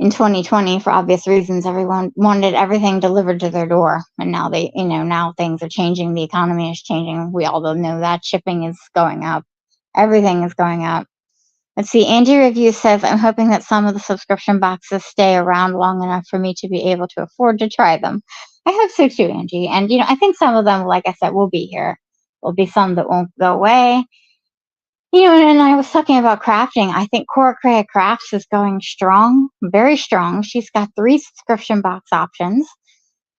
in 2020 for obvious reasons. Everyone wanted everything delivered to their door, and now things are changing. The economy is changing. We all know that shipping is going up. Everything is going up. Let's see. Angie Review says, I'm hoping that some of the subscription boxes stay around long enough for me to be able to afford to try them. I hope so too, Angie. And, I think some of them, like I said, will be here. There'll be some that won't go away. And I was talking about crafting. I think Cora Crea Crafts is going strong, very strong. She's got 3 subscription box options.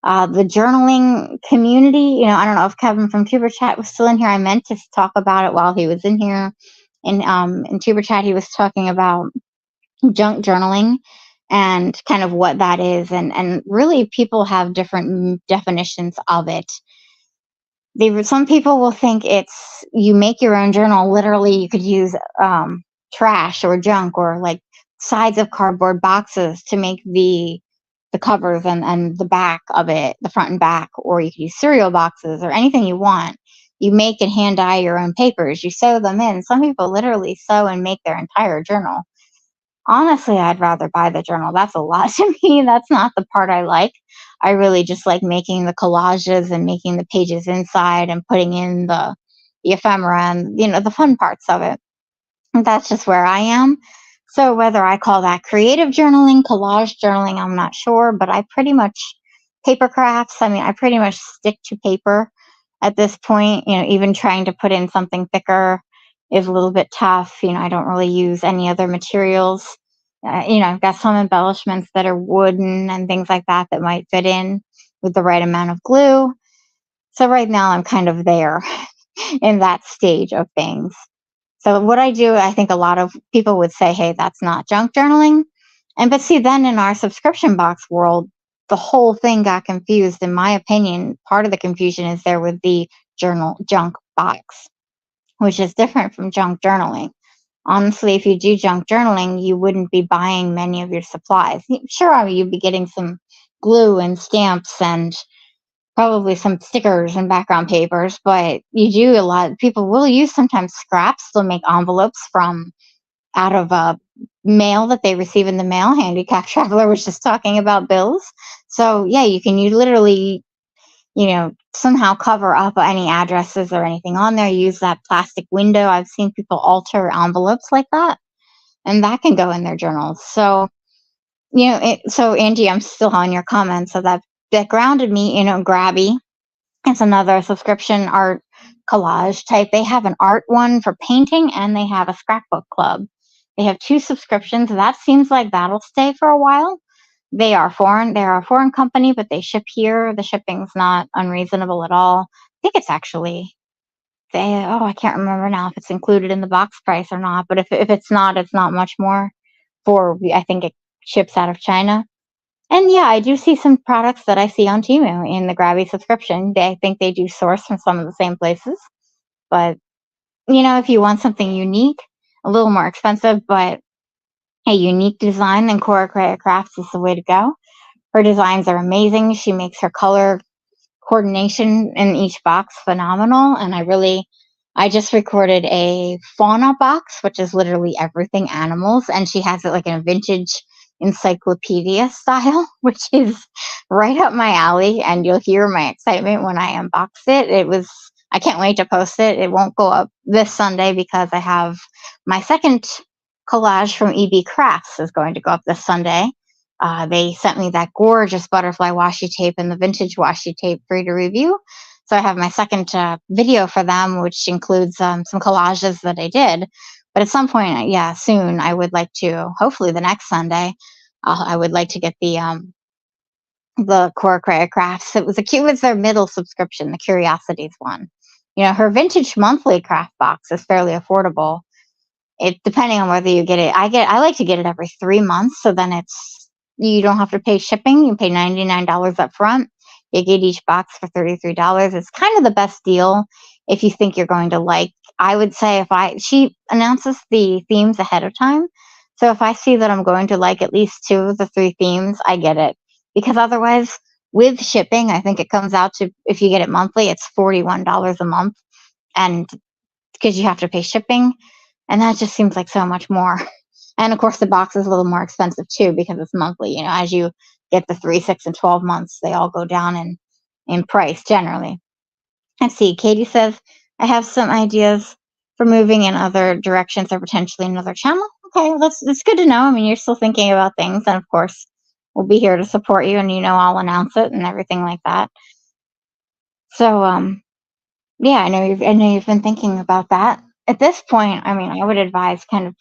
The journaling community, I don't know if Kevin from Tuber Chat was still in here. I meant to talk about it while he was in here. In Tuber Chat, he was talking about junk journaling and kind of what that is. And really, people have different definitions of it. Some people will think it's you make your own journal. Literally, you could use trash or junk or like sides of cardboard boxes to make the covers and the back of it, the front and back, or you could use cereal boxes or anything you want. You make and hand dye your own papers. You sew them in. Some people literally sew and make their entire journal. Honestly, I'd rather buy the journal. That's a lot to me. That's not the part I like. I really just like making the collages and making the pages inside and putting in the ephemera and, the fun parts of it. That's just where I am. So whether I call that creative journaling, collage journaling, I'm not sure, but I pretty much paper crafts. I pretty much stick to paper at this point. Even trying to put in something thicker is a little bit tough. I don't really use any other materials. I've got some embellishments that are wooden and things like that that might fit in with the right amount of glue. So right now I'm kind of there in that stage of things. So what I do, I think a lot of people would say, hey, that's not junk journaling. But see, then in our subscription box world, the whole thing got confused. In my opinion, part of the confusion is there with the junk box, which is different from junk journaling. Honestly, if you do junk journaling, you wouldn't be buying many of your supplies. Sure, you'd be getting some glue and stamps and probably some stickers and background papers, but people will use sometimes scraps. They'll make envelopes out of mail that they receive in the mail. Handicap Traveler was just talking about bills. So yeah, you literally, somehow cover up any addresses or anything on there. Use that plastic window. I've seen people alter envelopes like that, and that can go in their journals. So, so Angie, I'm still on your comments. So that grounded me, Grabby. It's another subscription art collage type. They have an art one for painting and they have a scrapbook club. They have 2 subscriptions. That seems like that'll stay for a while. They are foreign. They're a foreign company, but they ship here. The shipping's not unreasonable at all. I think it's actually I can't remember now if it's included in the box price or not. But if it's not much more. I think it ships out of China. And yeah, I do see some products that I see on Temu in the Grabby subscription. I think they do source from some of the same places. But, if you want something unique, a little more expensive, but a unique design, then Cora Crea Crafts is the way to go. Her designs are amazing. She makes her color coordination in each box phenomenal, and I just recorded a fauna box, which is literally everything animals, and she has it like in a vintage encyclopedia style, which is right up my alley, and you'll hear my excitement when I unbox it. I can't wait to post it. It won't go up this Sunday because I have my second collage from EB Crafts is going to go up this Sunday. They sent me that gorgeous butterfly washi tape and the vintage washi tape for you to review. So I have my second video for them, which includes some collages that I did. But at some point, yeah, soon, I would like to, hopefully the next Sunday, I would like to get the Cora Crea Crafts. It was their middle subscription, the Curiosities one. You know, her vintage monthly craft box is fairly affordable. It depending on whether you get it. I like to get it every 3 months, so then you don't have to pay shipping. You pay $99 up front. You get each box for $33. It's kind of the best deal if you think you're going to like. I would say she announces the themes ahead of time. So if I see that I'm going to like at least 2 of the 3 themes, I get it. Because otherwise, with shipping, I think it comes out to, if you get it monthly, it's $41 a month. And because you have to pay shipping, and that just seems like so much more. And of course, the box is a little more expensive too because it's monthly. You know, as you get the 3, 6, and 12 months, they all go down in price generally. Let's see. Katie says, I have some ideas for moving in other directions or potentially another channel. Okay, that's good to know. I mean, you're still thinking about things, and of course, we'll be here to support you, and I'll announce it and everything like that. So, yeah, I know you've been thinking about that. At this point, I mean, I would advise kind of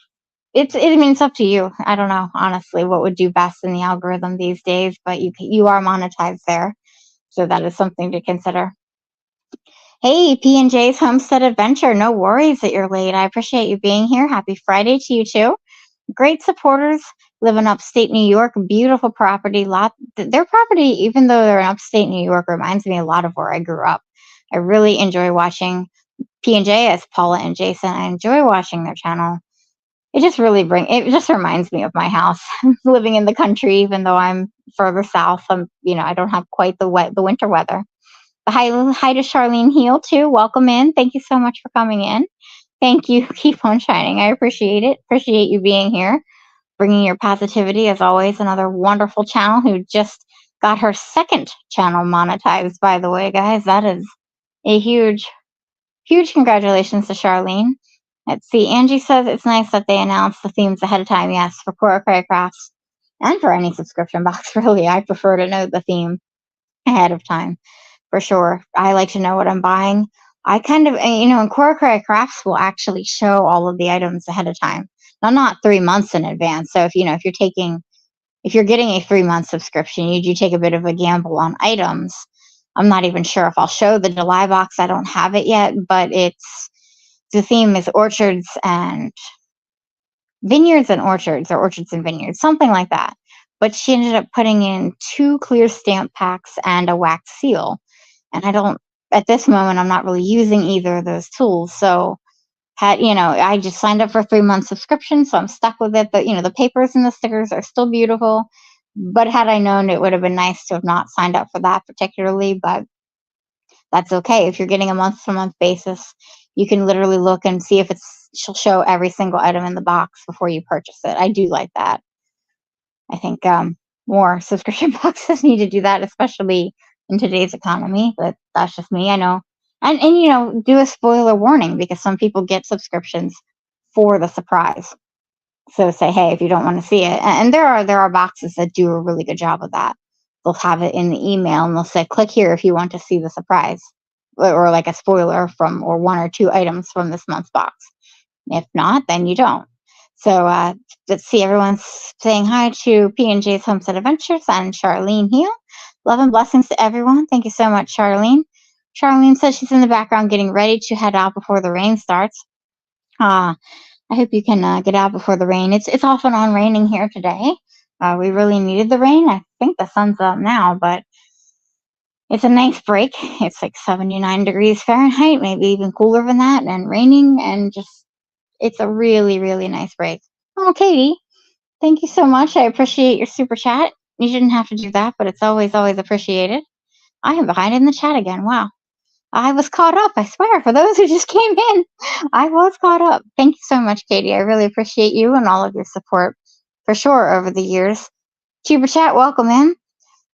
it's up to you. I don't know honestly what would do best in the algorithm these days, but you are monetized there, so that is something to consider. Hey, P&J's Homestead Adventure. No worries that you're late. I appreciate you being here. Happy Friday to you too. Great supporters. Live in upstate New York. Beautiful property. Their property, even though they're in upstate New York, reminds me a lot of where I grew up. I really enjoy watching P&J as Paula and Jason. I enjoy watching their channel. It just reminds me of my house. Living in the country, even though I'm further south, I don't have quite the winter weather. Hi to Charlene Heal too. Welcome in. Thank you so much for coming in. Thank you. Keep on shining. I appreciate it. Appreciate you being here, bringing your positivity as always. Another wonderful channel who just got her second channel monetized, by the way, guys. That is a huge congratulations to Charlene. Let's see. Angie says it's nice that they announce the themes ahead of time. Yes, for Cora Crea Crafts and for any subscription box, really. I prefer to know the theme ahead of time, for sure. I like to know what I'm buying. I kind of, and Cora Crea Crafts will actually show all of the items ahead of time. Now, not 3 months in advance. So if you're getting a 3-month subscription, you do take a bit of a gamble on items. I'm not even sure if I'll show the July box. I don't have it yet, but the theme is orchards and vineyards and orchards, or orchards and vineyards, something like that. But she ended up putting in 2 clear stamp packs and a wax seal. And at this moment, I'm not really using either of those tools. So I just signed up for a 3-month subscription, so I'm stuck with it. But, the papers and the stickers are still beautiful. But had I known, it would have been nice to have not signed up for that particularly. But that's okay. If you're getting a month-to-month basis, you can literally look and see if she'll show every single item in the box before you purchase it. I do like that. I think more subscription boxes need to do that, especially in today's economy. But that's just me. I know. And do a spoiler warning, because some people get subscriptions for the surprise. So say, hey, if you don't want to see it, and there are boxes that do a really good job of that. They'll have it in the email and they'll say, click here if you want to see the surprise, or like a spoiler or 1 or 2 items from this month's box. If not, then you don't. So let's see, everyone's saying hi to P&J's Homestead Adventures and Charlene Heal. Love and blessings to everyone. Thank you so much, Charlene. Charlene says she's in the background getting ready to head out before the rain starts. I hope you can get out before the rain. It's off and on raining here today. We really needed the rain. I think the sun's up now, but it's a nice break. It's like 79 degrees Fahrenheit, maybe even cooler than that, and raining, and it's a really, really nice break. Oh, Katie, thank you so much. I appreciate your super chat. You didn't have to do that, but it's always, always appreciated. I am behind in the chat again. Wow. I was caught up, I swear, for those who just came in. I was caught up. Thank you so much, Katie. I really appreciate you and all of your support for sure over the years. Tuber Chat, welcome in.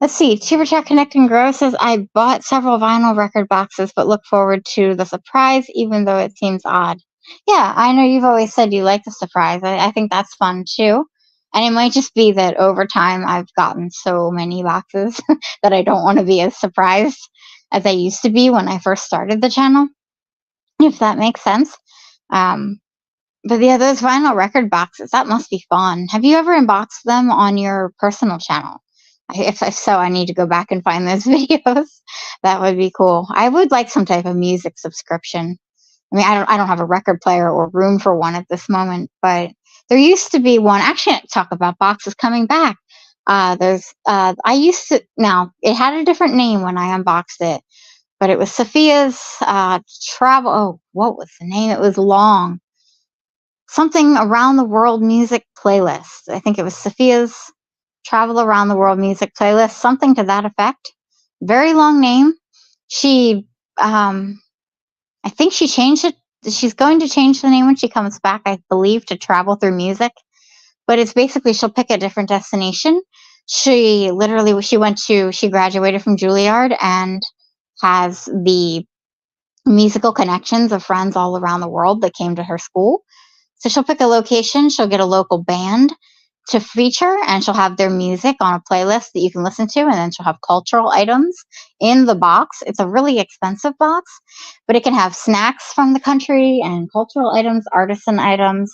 Let's see. Tuber Chat Connect and Grow says, I bought several vinyl record boxes, but look forward to the surprise, even though it seems odd. Yeah, I know you've always said you like the surprise. I think that's fun too. And it might just be that over time I've gotten so many boxes that I don't want to be as surprised as I used to be when I first started the channel, if that makes sense. Um, but yeah, those vinyl record boxes, that must be fun. Have you ever unboxed them on your personal channel? If so, I need to go back and find those videos. That would be cool. I would like some type of music subscription. I mean, I don't have a record player or room for one at this moment, but there used to be one. Actually, talk about boxes coming back. I used to, now it had a different name when I unboxed it, but it was Sophia's travel. Oh, what was the name? It was long. Something around the world music playlist. I think it was Sophia's travel around the world music playlist, something to that effect. Very long name. She, I think she changed it. She's going to change the name when she comes back, I believe, to Travel Through Music. But it's basically she'll pick a different destination. She graduated from Juilliard and has the musical connections of friends all around the world that came to her school. So she'll pick a location, she'll get a local band to feature, and she'll have their music on a playlist that you can listen to, and then she'll have cultural items in the box. It's a really expensive box, but it can have snacks from the country and cultural items, artisan items.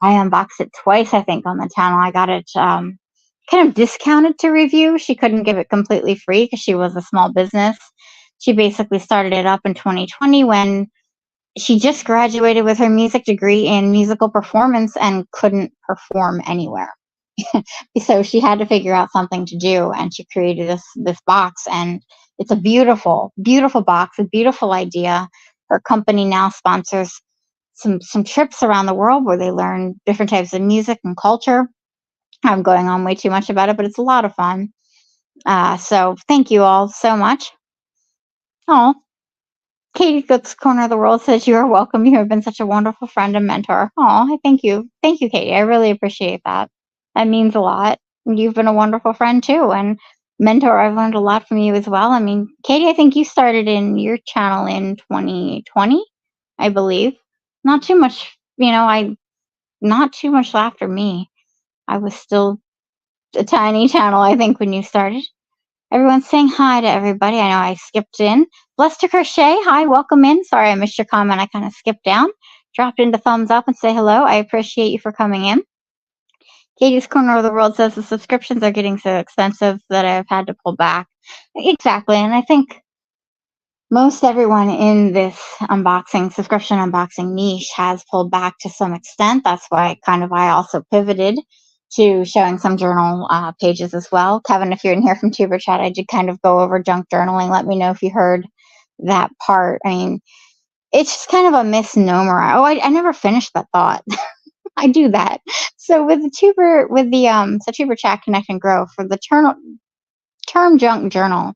I unboxed it twice, I think, on the channel. I got it kind of discounted to review. She couldn't give it completely free because she was a small business. She basically started it up in 2020 when she just graduated with her music degree in musical performance and couldn't perform anywhere. So she had to figure out something to do, and she created this box, and it's a beautiful, beautiful box, a beautiful idea. Her company now sponsors some trips around the world where they learn different types of music and culture. I'm going on way too much about it, but it's a lot of fun. So thank you all so much. Oh, Katie Cook's Corner of the World says you are welcome. You have been such a wonderful friend and mentor. Oh, thank you. Thank you, Katie. I really appreciate that. That means a lot. You've been a wonderful friend too, and mentor. I've learned a lot from you as well. I mean, Katie, I think you started in your channel in 2020, I believe. Not too much, not too much after me. I was still a tiny channel, I think, when you started. Everyone's saying hi to everybody. I know I skipped in. Blessed to Crochet, hi, welcome in. Sorry I missed your comment. I kind of skipped down. Dropped into thumbs up and say hello. I appreciate you for coming in. Katie's Corner of the World says the subscriptions are getting so expensive that I've had to pull back. Exactly, and I think most everyone in this subscription unboxing niche has pulled back to some extent. That's why I also pivoted to showing some journal pages as well. Kevin, if you're in here from Tuber Chat, I did kind of go over junk journaling. Let me know if you heard that part. I mean, it's just kind of a misnomer. I never finished that thought. I do that. So with the Tuber Chat Connect and Grow, for the term junk journal,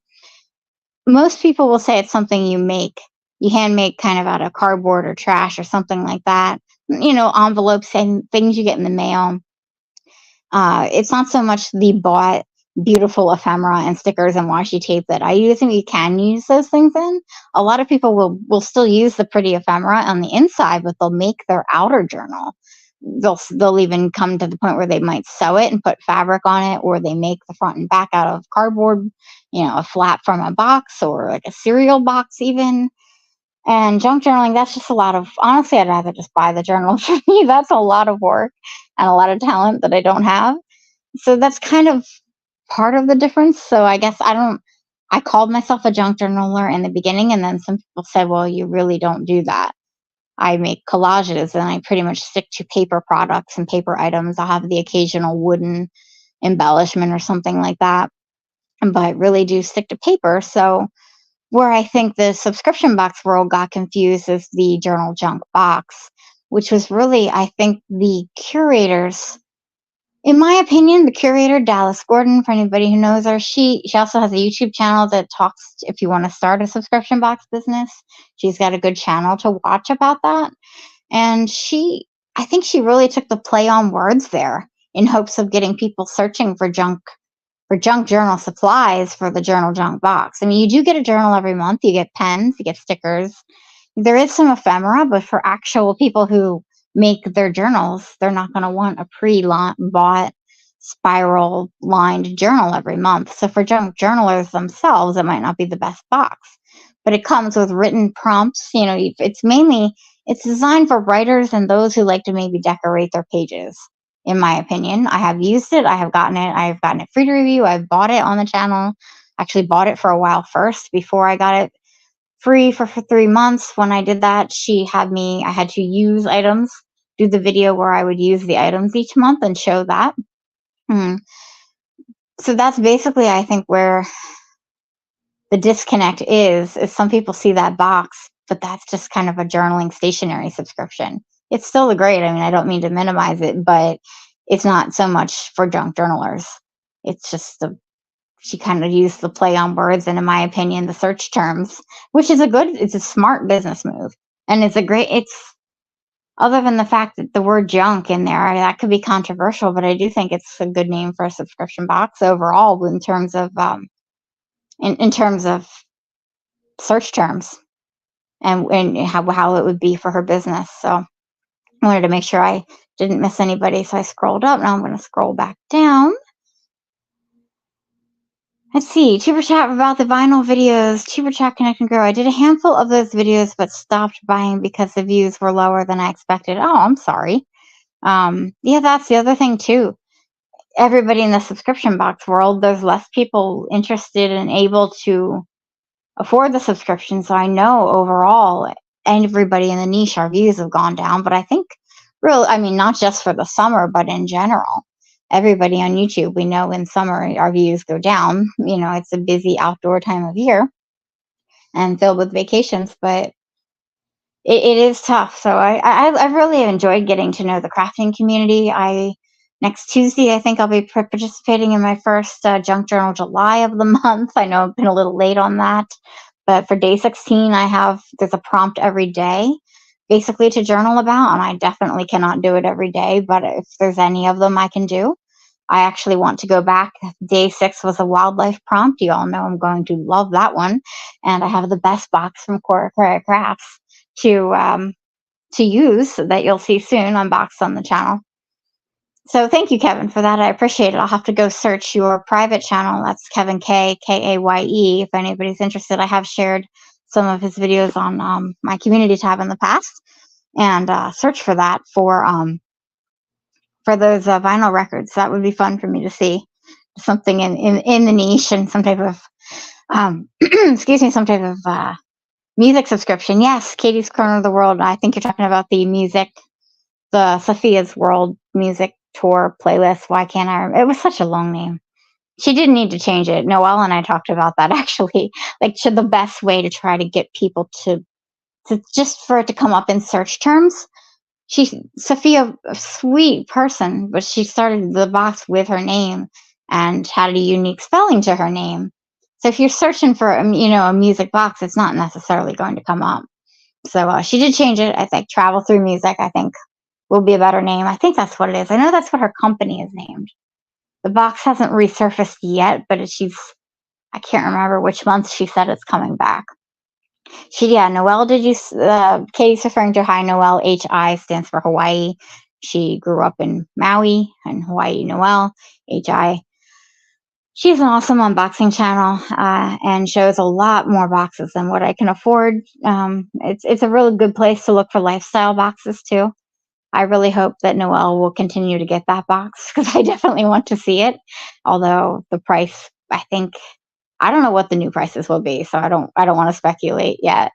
most people will say it's something you hand make kind of out of cardboard or trash or something like that. Envelopes and things you get in the mail. It's not so much the bought beautiful ephemera and stickers and washi tape that I use, and you can use those things in. A lot of people will still use the pretty ephemera on the inside, but they'll make their outer journal. They'll even come to the point where they might sew it and put fabric on it, or they make the front and back out of cardboard, a flap from a box or like a cereal box even. And junk journaling, that's just a lot of, honestly, I'd rather just buy the journal. For me, that's a lot of work and a lot of talent that I don't have. So that's kind of part of the difference. So I guess I called myself a junk journaler in the beginning, and then some people said, well, you really don't do that. I make collages and I pretty much stick to paper products and paper items. I'll have the occasional wooden embellishment or something like that, but really do stick to paper. So where I think the subscription box world got confused is the journal junk box, which was really, I think, the curators In my opinion, the curator, Dallas Gordon, for anybody who knows her, she also has a YouTube channel that talks if you want to start a subscription box business. She's got a good channel to watch about that. And I think she really took the play on words there in hopes of getting people searching for junk journal supplies for the journal junk box. I mean, you do get a journal every month. You get pens, you get stickers. There is some ephemera, but for actual people who make their journals, they're not going to want a pre-bought spiral lined journal every month. So for junk journalers themselves, it might not be the best box, but it comes with written prompts. You know, it's designed for writers and those who like to maybe decorate their pages. In my opinion, I have used it. I've gotten it free to review. I've bought it on the channel. Actually bought it for a while first before I got it free for 3 months. When I did that, I had to use items, do the video where I would use the items each month and show that. So that's basically, I think, where the disconnect is some people see that box, but that's just kind of a journaling stationery subscription. It's still great. I mean, I don't mean to minimize it, but it's not so much for junk journalers. It's just she kind of used the play on words and, in my opinion, the search terms, which is it's a smart business move. And other than the fact that the word junk in there, that could be controversial, but I do think it's a good name for a subscription box overall in terms of in terms of search terms and how it would be for her business. So I wanted to make sure I didn't miss anybody. So I scrolled up. Now I'm going to scroll back down. Let's see. Cheaper Chat about the vinyl videos. Cheaper Chat Connect and Grow. I did a handful of those videos, but stopped buying because the views were lower than I expected. Oh, I'm sorry. Yeah, that's the other thing too. Everybody in the subscription box world, there's less people interested and able to afford the subscription. So I know overall, everybody in the niche, our views have gone down. But I think not just for the summer, but in general, everybody on YouTube, we know in summer our views go down. You know, it's a busy outdoor time of year and filled with vacations, but it is tough. So I've really enjoyed getting to know the crafting community. Next Tuesday, I think I'll be participating in my first Junk Journal July of the month. I know I've been a little late on that, but for day 16, there's a prompt every day, basically to journal about, and I definitely cannot do it every day, but if there's any of them I can do. I actually want to go back. Day 6 was a wildlife prompt. You all know I'm going to love that one, and I have the best box from Cora Crafts to use that you'll see soon unboxed on the channel. So thank you, Kevin, for that. I appreciate it. I'll have to go search your private channel. That's Kevin K, Kaye. If anybody's interested, I have shared some of his videos on my community tab in the past, and search for that for those vinyl records. That would be fun for me to see something in the niche and some type of excuse me, some type of music subscription. Yes, Katie's Corner of the World. I think you're talking about the Sophia's World music tour playlist. Why can't I remember? It was such a long name. She didn't need to change it. Noelle and I talked about that actually. Like, the best way to try to get people to just for it to come up in search terms. Sophia, a sweet person, but she started the box with her name and had a unique spelling to her name. So if you're searching for a music box, it's not necessarily going to come up. So she did change it. I think Travel Through Music, I think, will be a better name. I think that's what it is. I know that's what her company is named. The box hasn't resurfaced yet, but I can't remember which month she said it's coming back. Noelle, Katie's referring to Hi Noelle. HI stands for Hawaii. She grew up in Maui and Hawaii. Noelle, HI. She has an awesome unboxing channel and shows a lot more boxes than what I can afford. It's a really good place to look for lifestyle boxes too. I really hope that Noelle will continue to get that box because I definitely want to see it. Although the price, I don't know what the new prices will be, so I don't want to speculate yet.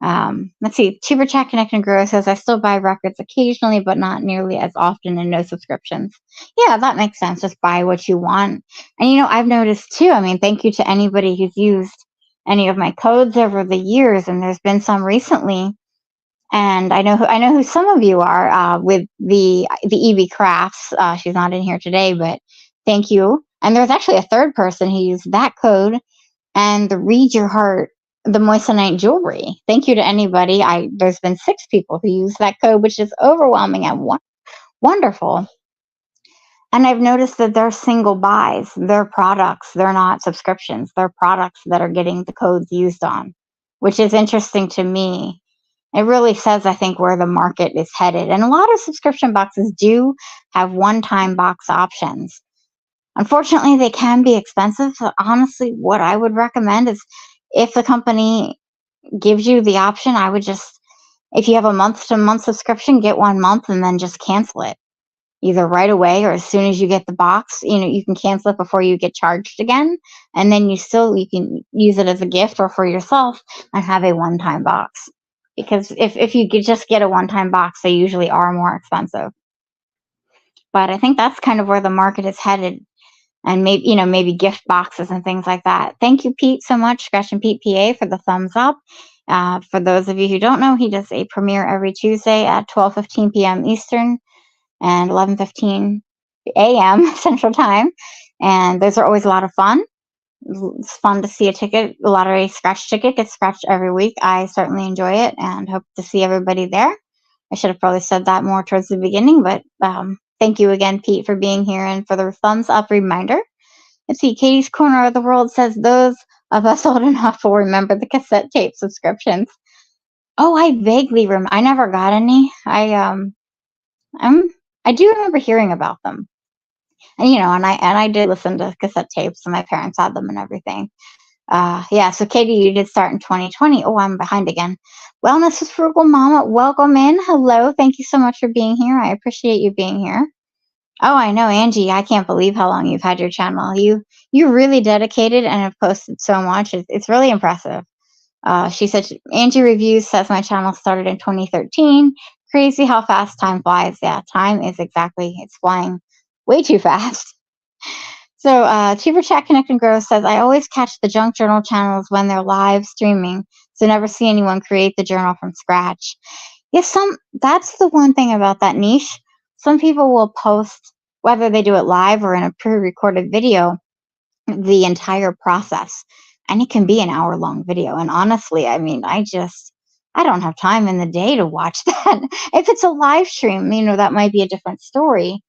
Let's see. Cheaper Chat Connect and Grow says, I still buy records occasionally, but not nearly as often, and no subscriptions. Yeah, that makes sense. Just buy what you want. And I've noticed too, thank you to anybody who's used any of my codes over the years, and there's been some recently And I know who some of you are with the EB Crafts. She's not in here today, but thank you. And there's actually a third person who used that code and the Read Your Heart, the Moissanite jewelry. Thank you to anybody. There's been 6 people who use that code, which is overwhelming and wonderful. And I've noticed that they're single buys. They're products. They're not subscriptions. They're products that are getting the codes used on, which is interesting to me. It really says, I think, where the market is headed. And a lot of subscription boxes do have one-time box options. Unfortunately, they can be expensive. So honestly, what I would recommend is if the company gives you the option, I would just, if you have a month-to-month subscription, get 1 month and then just cancel it. Either right away or as soon as you get the box, you can cancel it before you get charged again. And then you can use it as a gift or for yourself and have a one-time box. Because if you could just get a one-time box, they usually are more expensive. But I think that's kind of where the market is headed. And maybe gift boxes and things like that. Thank you, Pete, so much, Scratch and Pete PA, for the thumbs up. For those of you who don't know, he does a premiere every Tuesday at 12:15 p.m. Eastern and 11:15 a.m. Central Time. And those are always a lot of fun. It's fun to see a lottery scratch ticket get scratched every week. I certainly enjoy it and hope to see everybody there. I should have probably said that more towards the beginning, but thank you again, Pete, for being here and for the thumbs up reminder. Let's see, Katie's Corner of the World says those of us old enough will remember the cassette tape subscriptions. Oh, I vaguely remember. I never got any. I do remember hearing about them. And I did listen to cassette tapes, and my parents had them and everything. Yeah, so Katie, you did start in 2020. Oh, I'm behind again. Wellness with Frugal Mama, welcome in. Hello, thank you so much for being here. I appreciate you being here. Oh, I know, Angie. I can't believe how long you've had your channel. You're really dedicated and have posted so much. It's really impressive. She said, Angie Reviews says my channel started in 2013. Crazy how fast time flies. Yeah, time is it's flying way too fast. So Cheaper Chat Connect and Grow says, I always catch the junk journal channels when they're live streaming, so never see anyone create the journal from scratch. Yes, that's the one thing about that niche. Some people will post, whether they do it live or in a pre-recorded video, the entire process. And it can be an hour-long video. And honestly, I mean, I don't have time in the day to watch that. If it's a live stream, that might be a different story.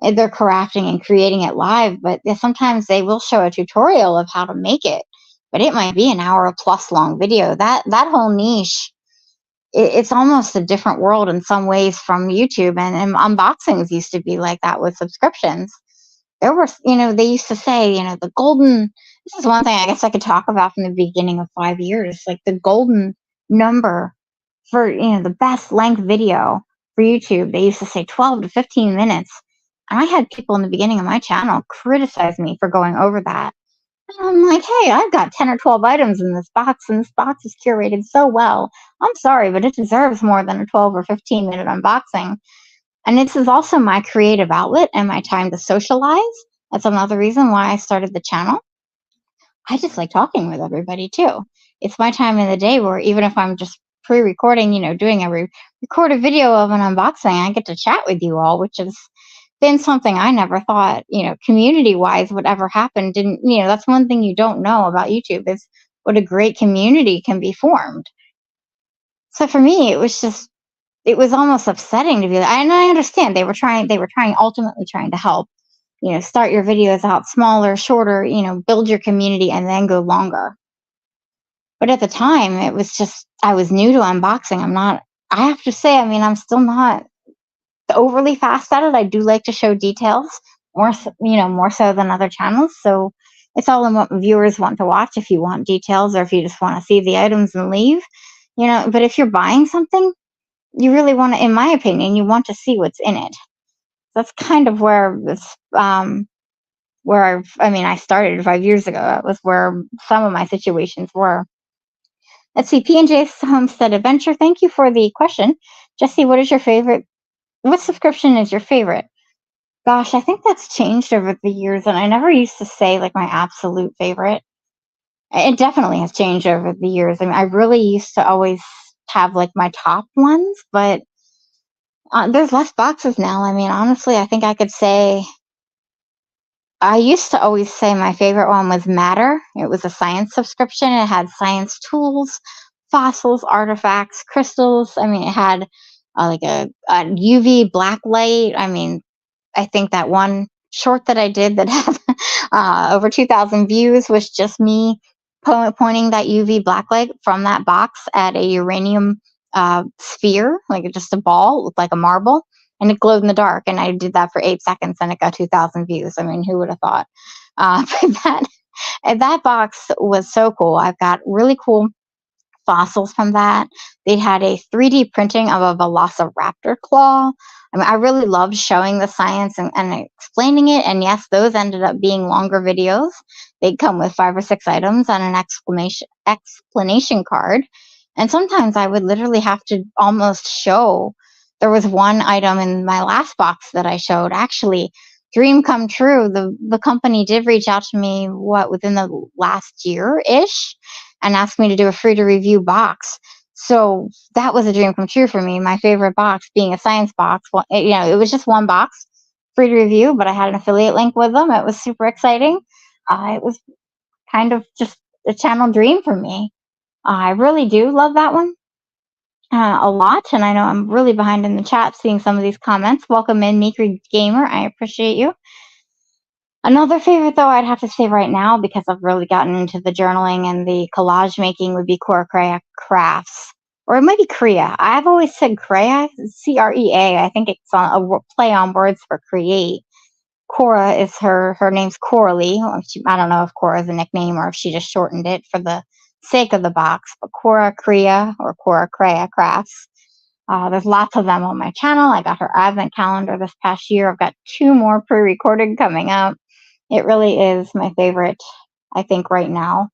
They're crafting and creating it live, but sometimes they will show a tutorial of how to make it. But it might be an hour-plus long video. That whole niche, it's almost a different world in some ways from YouTube. And unboxings used to be like that with subscriptions. There were, they used to say, the golden, this is one thing I guess I could talk about from the beginning of 5 years, like the golden number for, the best length video for YouTube. They used to say 12 to 15 minutes. And I had people in the beginning of my channel criticize me for going over that. And I'm like, hey, I've got 10 or 12 items in this box, and this box is curated so well. I'm sorry, but it deserves more than a 12 or 15-minute unboxing. And this is also my creative outlet and my time to socialize. That's another reason why I started the channel. I just like talking with everybody too. It's my time in the day where even if I'm just pre-recording, doing a recorded video of an unboxing, I get to chat with you all, which has been something I never thought, community-wise would ever happen. That's one thing you don't know about YouTube is what a great community can be formed. So for me, it was almost upsetting to be like, and I understand they were ultimately trying to help, start your videos out smaller, shorter, build your community and then go longer. But at the time, it was just, I was new to unboxing. I have to say, I'm still not overly fast at it. I do like to show details more so than other channels. So it's all in what viewers want to watch. If you want details or if you just want to see the items and leave, but if you're buying something, you really want to, in my opinion, you want to see what's in it. That's kind of where this, I started 5 years ago. That was where some of my situations were. Let's see, P&J's Homestead Adventure. Thank you for the question. Jesse, what subscription is your favorite? Gosh, I think that's changed over the years, and I never used to say like my absolute favorite. It definitely has changed over the years. I really used to always have like my top ones, but there's less boxes now. I mean, honestly, I think I could say I used to always say my favorite one was Matter. It was a science subscription. It had science tools, fossils, artifacts, crystals. I mean, it had like a UV black light. I mean, I think that one short that I did that had over 2,000 views was just me pointing that UV blacklight from that box at a uranium sphere, like just a ball, looked like a marble, and it glowed in the dark. And I did that for 8 seconds, and it got 2,000 views. I mean, who would have thought? But that box was so cool. I've got really cool fossils from that. They had a 3D printing of a velociraptor claw. I mean, I really loved showing the science and explaining it. And yes, those ended up being longer videos. They'd come with 5 or 6 items and an explanation card. And sometimes I would literally have to almost show. There was one item in my last box that I showed. Actually, dream come true. The company did reach out to me within the last year ish and asked me to do a free to review box. So that was a dream come true for me. My favorite box being a science box. Well, it was just one box, free to review, but I had an affiliate link with them. It was super exciting. It was kind of just a channel dream for me. I really do love that one a lot, and I know I'm really behind in the chat seeing some of these comments. Welcome in, Meekry Gamer. I appreciate you. Another favorite, though, I'd have to say right now, because I've really gotten into the journaling and the collage making, would be Cora Crea Crafts. Or it might be Crea. I've always said Crea, C-R-E-A. I think it's on a play on words for create. Cora is her name's Coralie. I don't know if Cora is a nickname or if she just shortened it for the sake of the box. But Cora Crea or Cora Crea Crafts. There's lots of them on my channel. I got her advent calendar this past year. I've got 2 more pre-recorded coming up. It really is my favorite, I think, right now.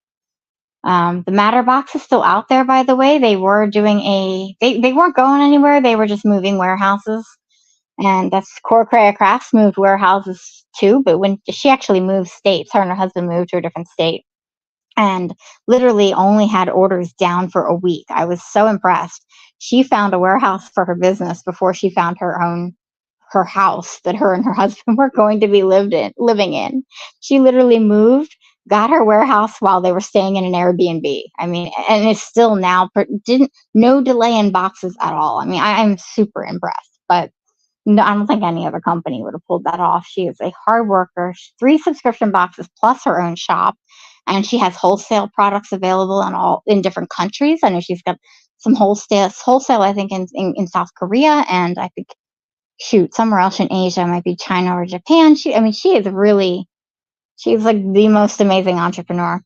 The Matter box is still out there, by the way. They were doing they weren't going anywhere. They were just moving warehouses. And that's Cora Crea Crafts moved warehouses too. But when she actually moved states, her and her husband moved to a different state and literally only had orders down for a week. I was so impressed. She found a warehouse for her business before she found her house that her and her husband were going to be living in. She literally moved, got her warehouse while they were staying in an Airbnb. I mean, and it's still now no delay in boxes at all. I mean, I'm super impressed, but no, I don't think any other company would have pulled that off. She is a hard worker. 3 subscription boxes plus her own shop, and she has wholesale products available in different countries. I know she's got some wholesale, I think, in South Korea, and I think somewhere else in Asia, might be China or Japan. She's like the most amazing entrepreneur.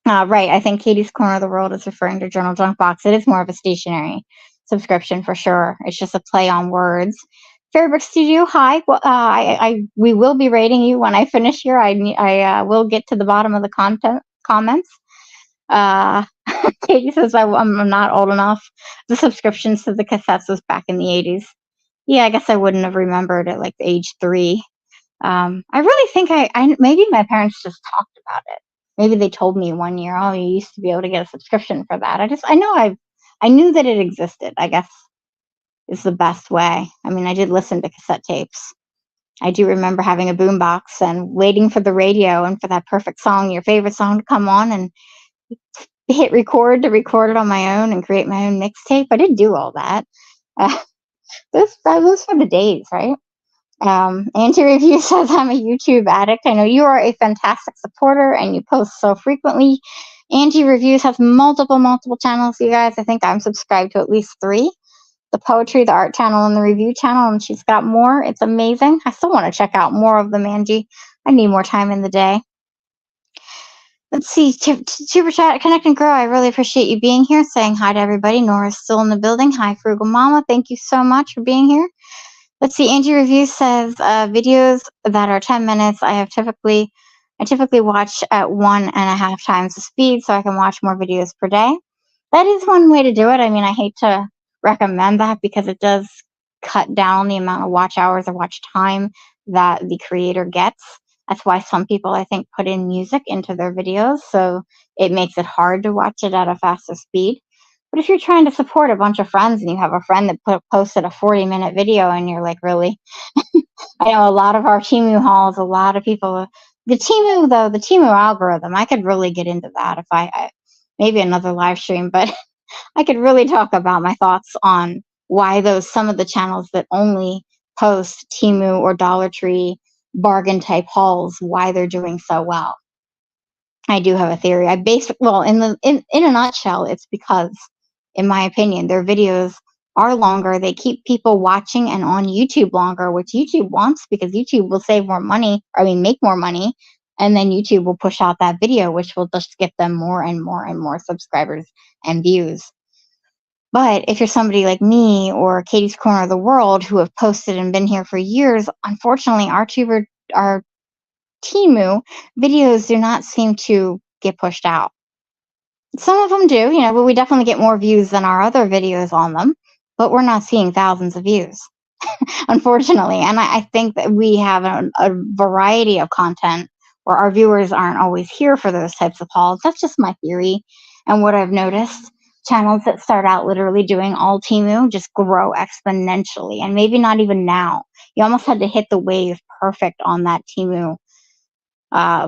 Right. I think Katie's Corner of the World is referring to Journal Junk Box. It is more of a stationary subscription for sure. It's just a play on words. Fairbrook Studio, hi. Well, we will be rating you when I finish here. I will get to the bottom of the comments. Katie says I'm not old enough. The subscriptions to the cassettes was back in the 80s. Yeah, I guess I wouldn't have remembered at like age 3. I really think maybe my parents just talked about it. Maybe they told me one year, oh, you used to be able to get a subscription for that. I knew that it existed, I guess is the best way. I mean, I did listen to cassette tapes. I do remember having a boombox and waiting for the radio and for that perfect song, your favorite song, to come on and hit record to record it on my own and create my own mixtape. I did do all that. Those were the days, right? Anti Review says, I'm a YouTube addict. I know you are a fantastic supporter and you post so frequently. Anti Reviews has multiple channels, you guys. I think I'm subscribed to at least 3. The poetry, the art channel, and the review channel, and she's got more. It's amazing. I still want to check out more of them, Angie. I need more time in the day. Let's see. Super Chat, Connect and Grow. I really appreciate you being here, saying hi to everybody. Nora's still in the building. Hi, Frugal Mama. Thank you so much for being here. Let's see. Angie Review says videos that are 10 minutes. I typically watch at 1.5 times the speed, so I can watch more videos per day. That is one way to do it. I mean, I hate to recommend that because it does cut down the amount of watch hours or watch time that the creator gets. That's why some people, I think, put in music into their videos, so it makes it hard to watch it at a faster speed. But if you're trying to support a bunch of friends and you have a friend that posted a 40-minute video and you're like, really? I know a lot of our Temu hauls, a lot of people. The Temu, though, the Temu algorithm, I could really get into that if maybe another live stream, but I could really talk about my thoughts on why some of the channels that only post Temu or Dollar Tree bargain type hauls, why they're doing so well. I do have a theory. In a nutshell, it's because, in my opinion, their videos are longer. They keep people watching and on YouTube longer, which YouTube wants because YouTube will save more money, make more money, and then YouTube will push out that video, which will just get them more and more and more subscribers and views. But if you're somebody like me or Katie's Corner of the World who have posted and been here for years, unfortunately, our Temu videos do not seem to get pushed out. Some of them do, but we definitely get more views than our other videos on them, but we're not seeing thousands of views, unfortunately. And I think that we have a variety of content where our viewers aren't always here for those types of hauls. That's just my theory and what I've noticed. Channels that start out literally doing all Temu just grow exponentially, and maybe not even now. You almost had to hit the wave perfect on that Temu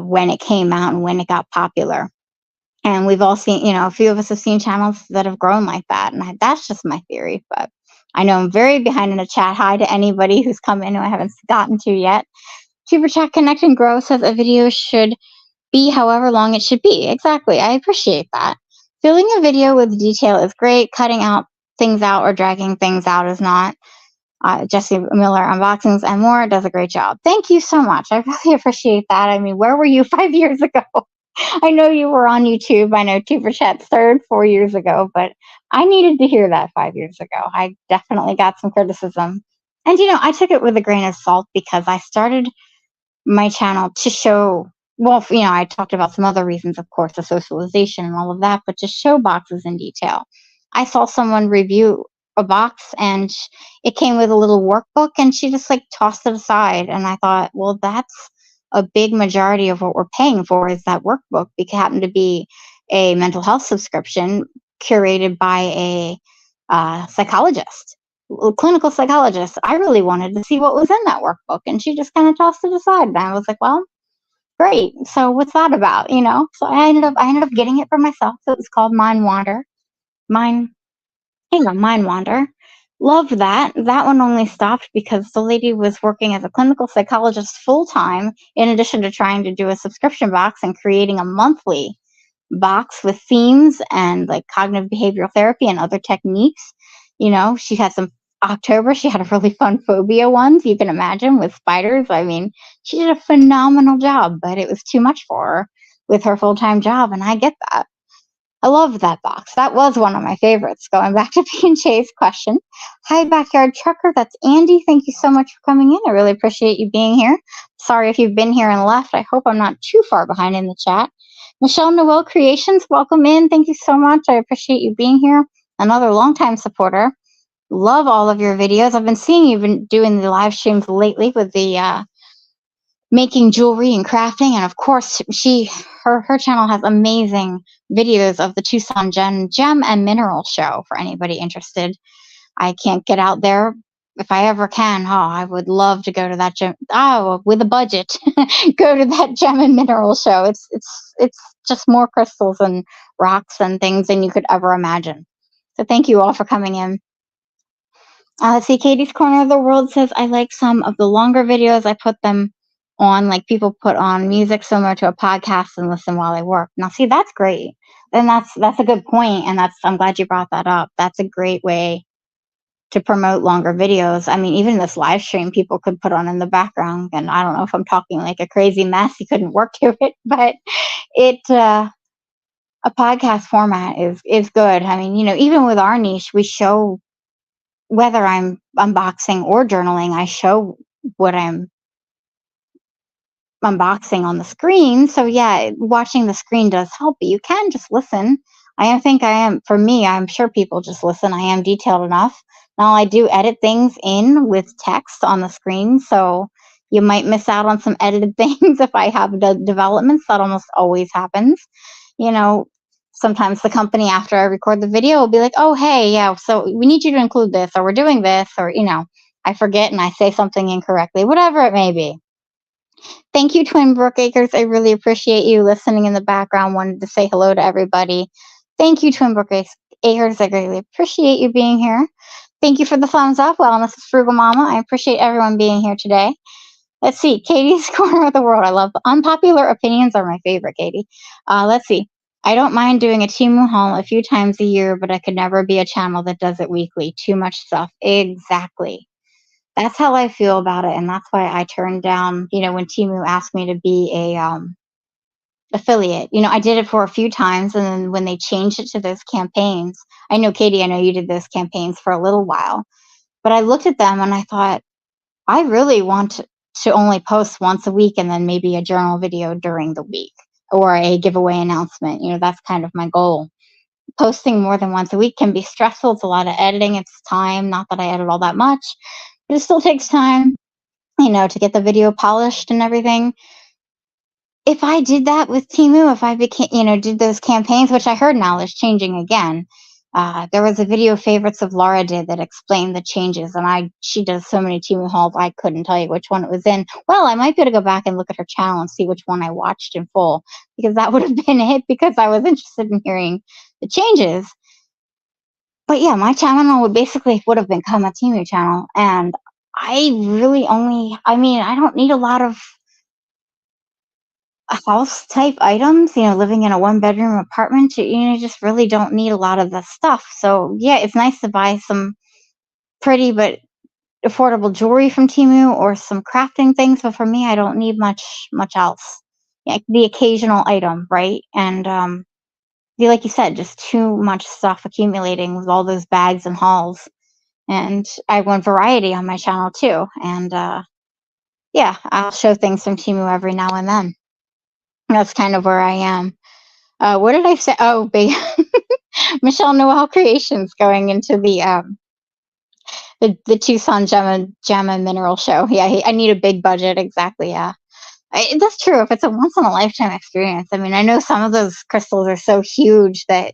when it came out and when it got popular. And we've all seen, a few of us have seen channels that have grown like that. And that's just my theory. But I know I'm very behind in the chat. Hi to anybody who's come in who I haven't gotten to yet. Super Chat Connect and Grow says a video should be however long it should be. Exactly. I appreciate that. Filling a video with detail is great. Cutting things out or dragging things out is not. Jesse Miller Unboxings and More does a great job. Thank you so much. I really appreciate that. Where were you 5 years ago? I know you were on YouTube. I know Super Chat started 4 years ago, but I needed to hear that 5 years ago. I definitely got some criticism. And, I took it with a grain of salt because I started my channel to show, I talked about some other reasons, of course, the socialization and all of that, but to show boxes in detail. I saw someone review a box and it came with a little workbook and she just tossed it aside. And I thought, well, that's a big majority of what we're paying for is that workbook. It happened to be a mental health subscription curated by a psychologist, a clinical psychologist. I really wanted to see what was in that workbook, and she just kind of tossed it aside. And I was like, well, great. So what's that about? So I ended up getting it for myself. So it was called Mind Wander. Mind Wander. Loved that. That one only stopped because the lady was working as a clinical psychologist full time, in addition to trying to do a subscription box and creating a monthly box with themes and cognitive behavioral therapy and other techniques. She had October, she had a really fun phobia ones, you can imagine, with spiders. She did a phenomenal job, but it was too much for her with her full-time job, and I get that. I love that box. That was one of my favorites. Going back to P&J's question. Hi, Backyard Trucker. That's Andy. Thank you so much for coming in. I really appreciate you being here. Sorry if you've been here and left. I hope I'm not too far behind in the chat. Michelle Noel Creations, welcome in. Thank you so much. I appreciate you being here. Another longtime supporter. Love all of your videos. I've been seeing you've been doing the live streams lately with the making jewelry and crafting, and of course her channel has amazing videos of the Tucson Gem and Mineral Show for anybody interested. I can't get out there. If I ever can, I would love to go to that gem. With a budget, go to that Gem and Mineral Show. It's just more crystals and rocks and things than you could ever imagine. So thank you all for coming in. Let's see, Katie's Corner of the World says, I like some of the longer videos. I put them on, people put on music similar to a podcast and listen while I work. Now, see, that's great. And that's a good point, and I'm glad you brought that up. That's a great way to promote longer videos. Even this live stream, people could put on in the background, and I don't know if I'm talking like a crazy mess. You couldn't work to it, but a podcast format is good. Even with our niche, we show, whether I'm unboxing or journaling, I show what I'm unboxing on the screen. So yeah, watching the screen does help, but you can just listen. For me, I'm sure people just listen. I am detailed enough. Now I do edit things in with text on the screen, so you might miss out on some edited things if I have the developments. That almost always happens. sometimes the company, after I record the video, will be like, oh, hey, yeah, so we need you to include this, or we're doing this, or, I forget and I say something incorrectly, whatever it may be. Thank you, Twin Brook Acres. I really appreciate you listening in the background. Wanted to say hello to everybody. Thank you, Twin Brook Acres. I greatly appreciate you being here. Thank you for the thumbs up, Wellness with Frugal Mama. I appreciate everyone being here today. Let's see, Katie's Corner of the World. I love unpopular opinions are my favorite, Katie. Let's see. I don't mind doing a Temu haul a few times a year, but I could never be a channel that does it weekly. Too much stuff. Exactly. That's how I feel about it, and that's why I turned down, when Temu asked me to be a affiliate. I did it for a few times, and then when they changed it to those campaigns, I know, Katie, I know you did those campaigns for a little while, but I looked at them and I thought, I really want to only post once a week and then maybe a journal video during the week or a giveaway announcement. That's kind of my goal. Posting more than once a week can be stressful. It's a lot of editing. It's time. Not that I edit all that much, but it still takes time, to get the video polished and everything. If I did that with Temu, if I became, did those campaigns, which I heard now is changing again. There was a video favorites of Laura did that explained the changes, and she does so many Temu hauls, I couldn't tell you which one it was in. Well, I might be able to go back and look at her channel and see which one I watched in full, because that would have been it, because I was interested in hearing the changes. But yeah, my channel would have become a Temu channel, and I really I don't need a lot of house type items, living in a 1-bedroom apartment, you just really don't need a lot of the stuff. So yeah, it's nice to buy some pretty but affordable jewelry from Temu or some crafting things, but for me, I don't need much else. Yeah, the occasional item, right? And like you said, just too much stuff accumulating with all those bags and hauls. And I want variety on my channel too. And yeah, I'll show things from Temu every now and then. That's kind of where I am. What did I say? Oh, big Michelle Noel Creations going into the Tucson Gemma Mineral Show. Yeah, I need a big budget. Exactly. Yeah, that's true. If it's a once in a lifetime experience, I know some of those crystals are so huge that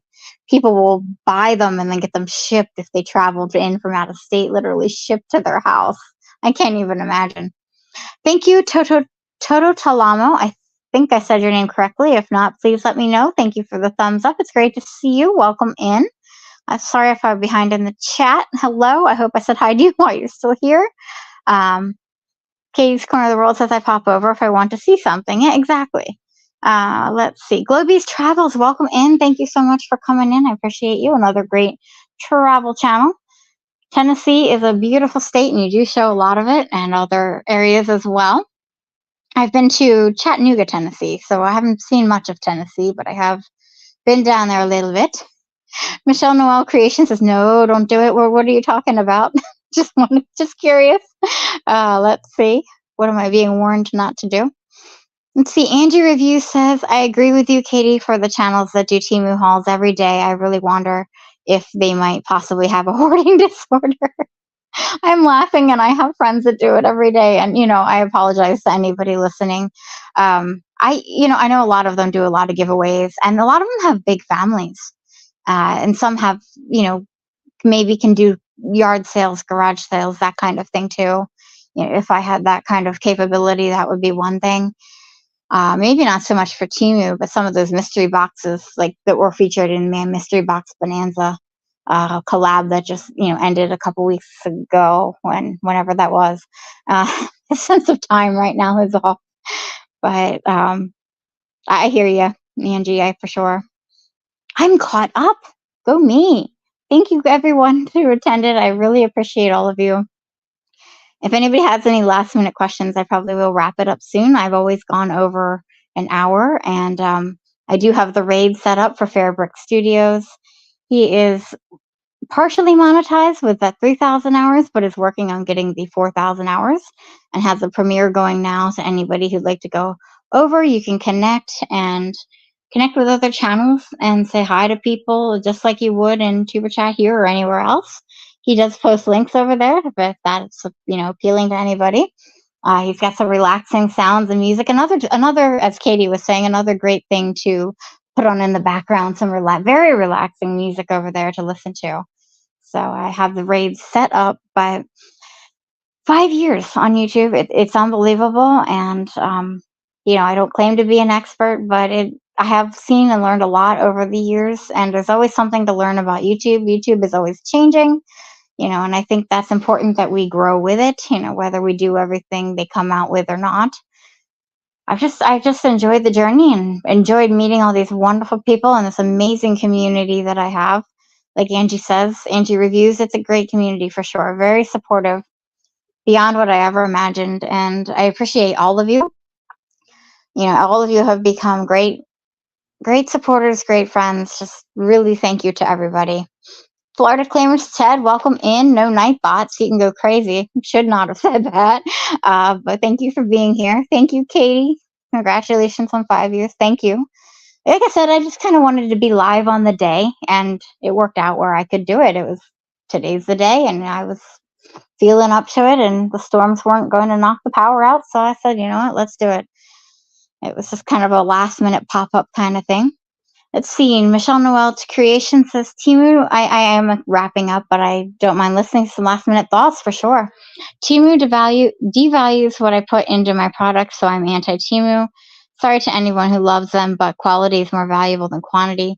people will buy them and then get them shipped if they traveled in from out of state, literally shipped to their house. I can't even imagine. Thank you, Toto Talamo. I think I said your name correctly. If not, please let me know. Thank you for the thumbs up. It's great to see you. Welcome in. I'm sorry if I'm behind in the chat. Hello. I hope I said hi to you while you're still here. Katie's Corner of the World says I pop over if I want to see something. Yeah, exactly. Let's see. Globies Travels, welcome in. Thank you so much for coming in. I appreciate you. Another great travel channel. Tennessee is a beautiful state, and you do show a lot of it, and other areas as well. I've been to Chattanooga, Tennessee, so I haven't seen much of Tennessee, but I have been down there a little bit. Michelle Noel Creation says, no, don't do it. Well, what are you talking about? just curious. Let's see. What am I being warned not to do? Let's see. Angie Review says, I agree with you, Katie, for the channels that do Temu hauls every day. I really wonder if they might possibly have a hoarding disorder. I'm laughing, and I have friends that do it every day. And, I apologize to anybody listening. I know a lot of them do a lot of giveaways, and a lot of them have big families. And some have, maybe can do yard sales, garage sales, that kind of thing too. If I had that kind of capability, that would be one thing. Maybe not so much for Temu, but some of those mystery boxes like that were featured in Man Mystery Box Bonanza collab that just ended a couple weeks ago, whenever that was. The sense of time right now is off, but I hear you, Angie. I for sure. I'm caught up. Go me. Thank you, everyone who attended. I really appreciate all of you. If anybody has any last minute questions, I probably will wrap it up soon. I've always gone over an hour, and I do have the raid set up for Fairbrick Studios. He is partially monetized with that 3,000 hours, but is working on getting the 4,000 hours, and has a premiere going now. So anybody who'd like to go over, you can connect with other channels and say hi to people just like you would in Tuber Chat here or anywhere else. He does post links over there if that's appealing to anybody. He's got some relaxing sounds and music. Another, as Katie was saying, another great thing to put on in the background some very relaxing music over there to listen to. So I have the raids set up, but 5 years on YouTube, it's unbelievable. And I don't claim to be an expert, but I have seen and learned a lot over the years, and there's always something to learn about YouTube. YouTube is always changing, and I think that's important that we grow with it, whether we do everything they come out with or not. I just enjoyed the journey and enjoyed meeting all these wonderful people and this amazing community that I have. Like Angie says, Angie Reviews, it's a great community for sure. Very supportive, beyond what I ever imagined. And I appreciate all of you. All of you have become great supporters, great friends. Just really thank you to everybody. Florida Claimers Ted, welcome in. No night bots. You can go crazy. Should not have said that. But thank you for being here. Thank you, Katie. Congratulations on 5 years. Thank you. Like I said, I just kind of wanted to be live on the day, and it worked out where I could do it. Today's the day, and I was feeling up to it, and the storms weren't going to knock the power out. So I said, you know what, let's do it. It was just kind of a last minute pop up kind of thing. Let's see. Michelle Noel to Creation says, Timu, I am wrapping up, but I don't mind listening to some last minute thoughts for sure. Timu devalues what I put into my product, so I'm anti Timu. Sorry to anyone who loves them, but quality is more valuable than quantity.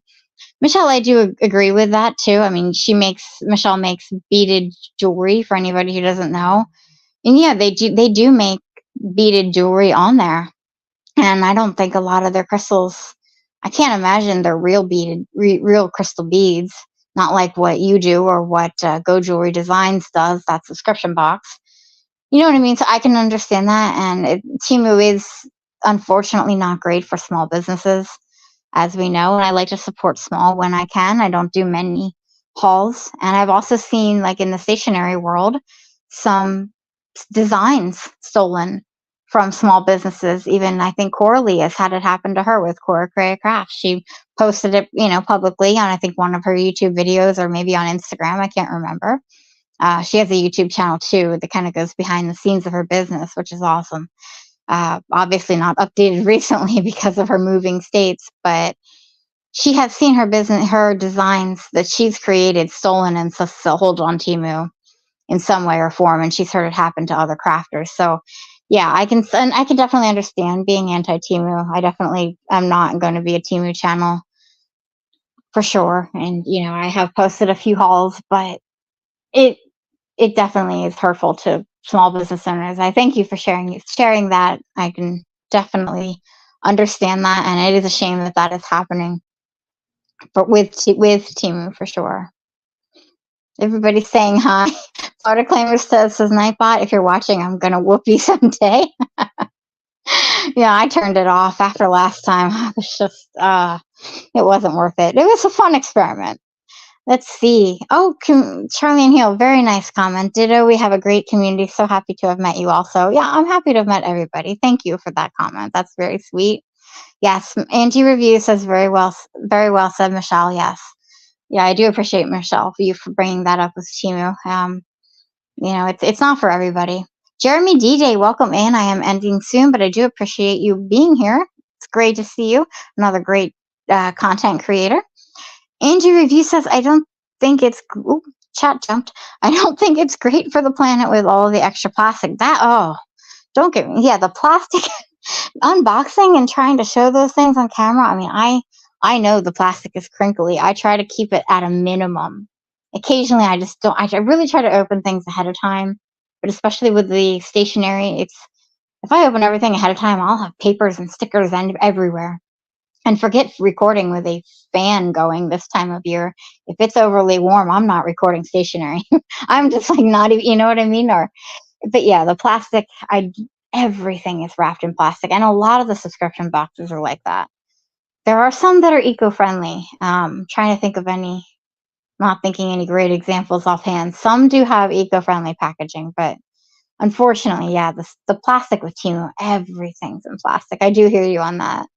Michelle, I do agree with that too. I mean, Michelle makes beaded jewelry for anybody who doesn't know. And yeah, they do make beaded jewelry on there. And I don't think a lot of their crystals, I can't imagine they're real crystal beads, not like what you do or what Go Jewelry Designs does, that subscription box. You know what I mean? So I can understand that. And Timu is unfortunately not great for small businesses, as we know. And I like to support small when I can. I don't do many hauls. And I've also seen, like in the stationery world, some designs stolen from small businesses. Even I think Coralie has had it happen to her with Cora Crea Crafts. She posted it, publicly on I think one of her YouTube videos or maybe on Instagram. I can't remember. She has a YouTube channel too that kind of goes behind the scenes of her business, which is awesome. Obviously not updated recently because of her moving states, but she has seen her designs that she's created stolen and sold on Timu in some way or form, and she's heard it happen to other crafters. So yeah, I can definitely understand being anti-Timu. I definitely am not going to be a Timu channel for sure. And I have posted a few hauls, but it definitely is hurtful to small business owners. I thank you for sharing that. I can definitely understand that, and it is a shame that is happening. But with Timu for sure. Everybody's saying hi. Florida Claimer says Nightbot, if you're watching, I'm gonna whoop you someday. Yeah, I turned it off after last time. It was just it wasn't worth it. It was a fun experiment. Let's see. Oh, Charlene Hill, very nice comment. Ditto, we have a great community. So happy to have met you also. Yeah, I'm happy to have met everybody. Thank you for that comment. That's very sweet. Yes, Angie Review says very well said, Michelle. Yes. Yeah, I do appreciate Michelle for bringing that up with Timu. It's not for everybody. Jeremy DJ, welcome in. I am ending soon, but I do appreciate you being here. It's great to see you. Another great content creator. Angie Review says, I don't think it's chat jumped. I don't think it's great for the planet with all of the extra plastic. Don't get me. Yeah, the plastic unboxing and trying to show those things on camera. I mean, I know the plastic is crinkly. I try to keep it at a minimum. Occasionally, I just don't. I really try to open things ahead of time, but especially with the stationery, if I open everything ahead of time, I'll have papers and stickers everywhere. And forget recording with a fan going this time of year. If it's overly warm, I'm not recording stationery. I'm just like not even, you know what I mean? But yeah, the plastic, everything is wrapped in plastic. And a lot of the subscription boxes are like that. There are some that are eco-friendly. Trying to think of not thinking any great examples offhand. Some do have eco-friendly packaging, but unfortunately, yeah, the plastic with Timu, everything's in plastic. I do hear you on that.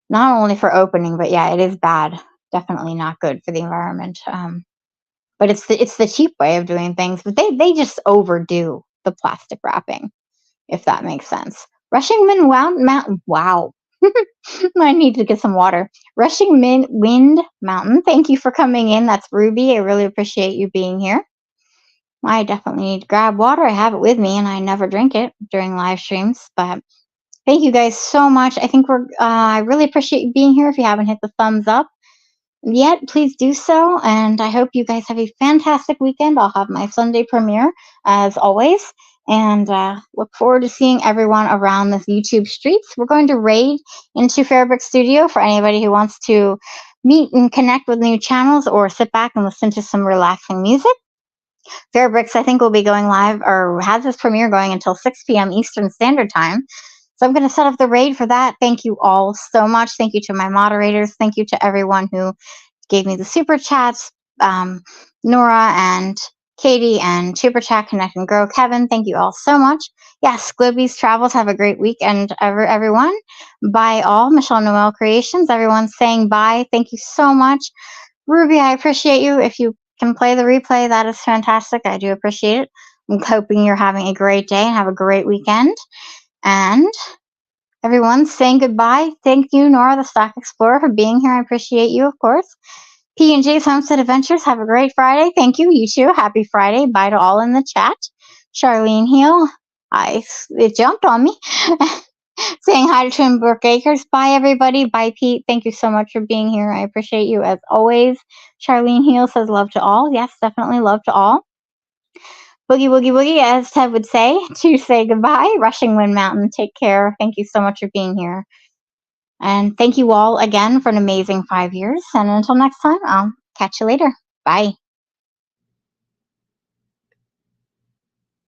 Not only for opening, but yeah, it is bad. Definitely not good for the environment. But it's the cheap way of doing things. But they just overdo the plastic wrapping, if that makes sense. Rushing Mountain, wow. I need to get some water. Wind Mountain, thank you for coming in. That's Ruby. I really appreciate you being here. I definitely need to grab water. I have it with me and I never drink it during live streams. But thank you guys so much. I think I really appreciate you being here. If you haven't hit the thumbs up yet, please do so. And I hope you guys have a fantastic weekend. I'll have my Sunday premiere as always. And look forward to seeing everyone around the YouTube streets. We're going to raid into Fairbrick Studio for anybody who wants to meet and connect with new channels or sit back and listen to some relaxing music. Fairbricks, I think, will be going live or has this premiere going until 6 p.m. Eastern Standard Time. So I'm going to set up the raid for that. Thank you all so much. Thank you to my moderators. Thank you to everyone who gave me the super chats. Nora and Katie and Super Chat, Connect and Grow. Kevin, thank you all so much. Yes, Glibby's Travels. Have a great weekend, everyone. Bye all. Michelle Noel Creations. Everyone's saying bye. Thank you so much. Ruby, I appreciate you. If you can play the replay, that is fantastic. I do appreciate it. I'm hoping you're having a great day and have a great weekend. And everyone's saying goodbye. Thank you, Nora, the Stock Explorer, for being here. I appreciate you, of course. P&J's Homestead Adventures, have a great Friday. Thank you. You too. Happy Friday. Bye to all in the chat. Charlene Hill, it jumped on me. Saying hi to Twin Brook Acres. Bye, everybody. Bye, Pete. Thank you so much for being here. I appreciate you as always. Charlene Hill says love to all. Yes, definitely love to all. Boogie, woogie, woogie, as Ted would say, to say goodbye. Rushing Wind Mountain, take care. Thank you so much for being here. And thank you all again for an amazing 5 years. And until next time, I'll catch you later. Bye.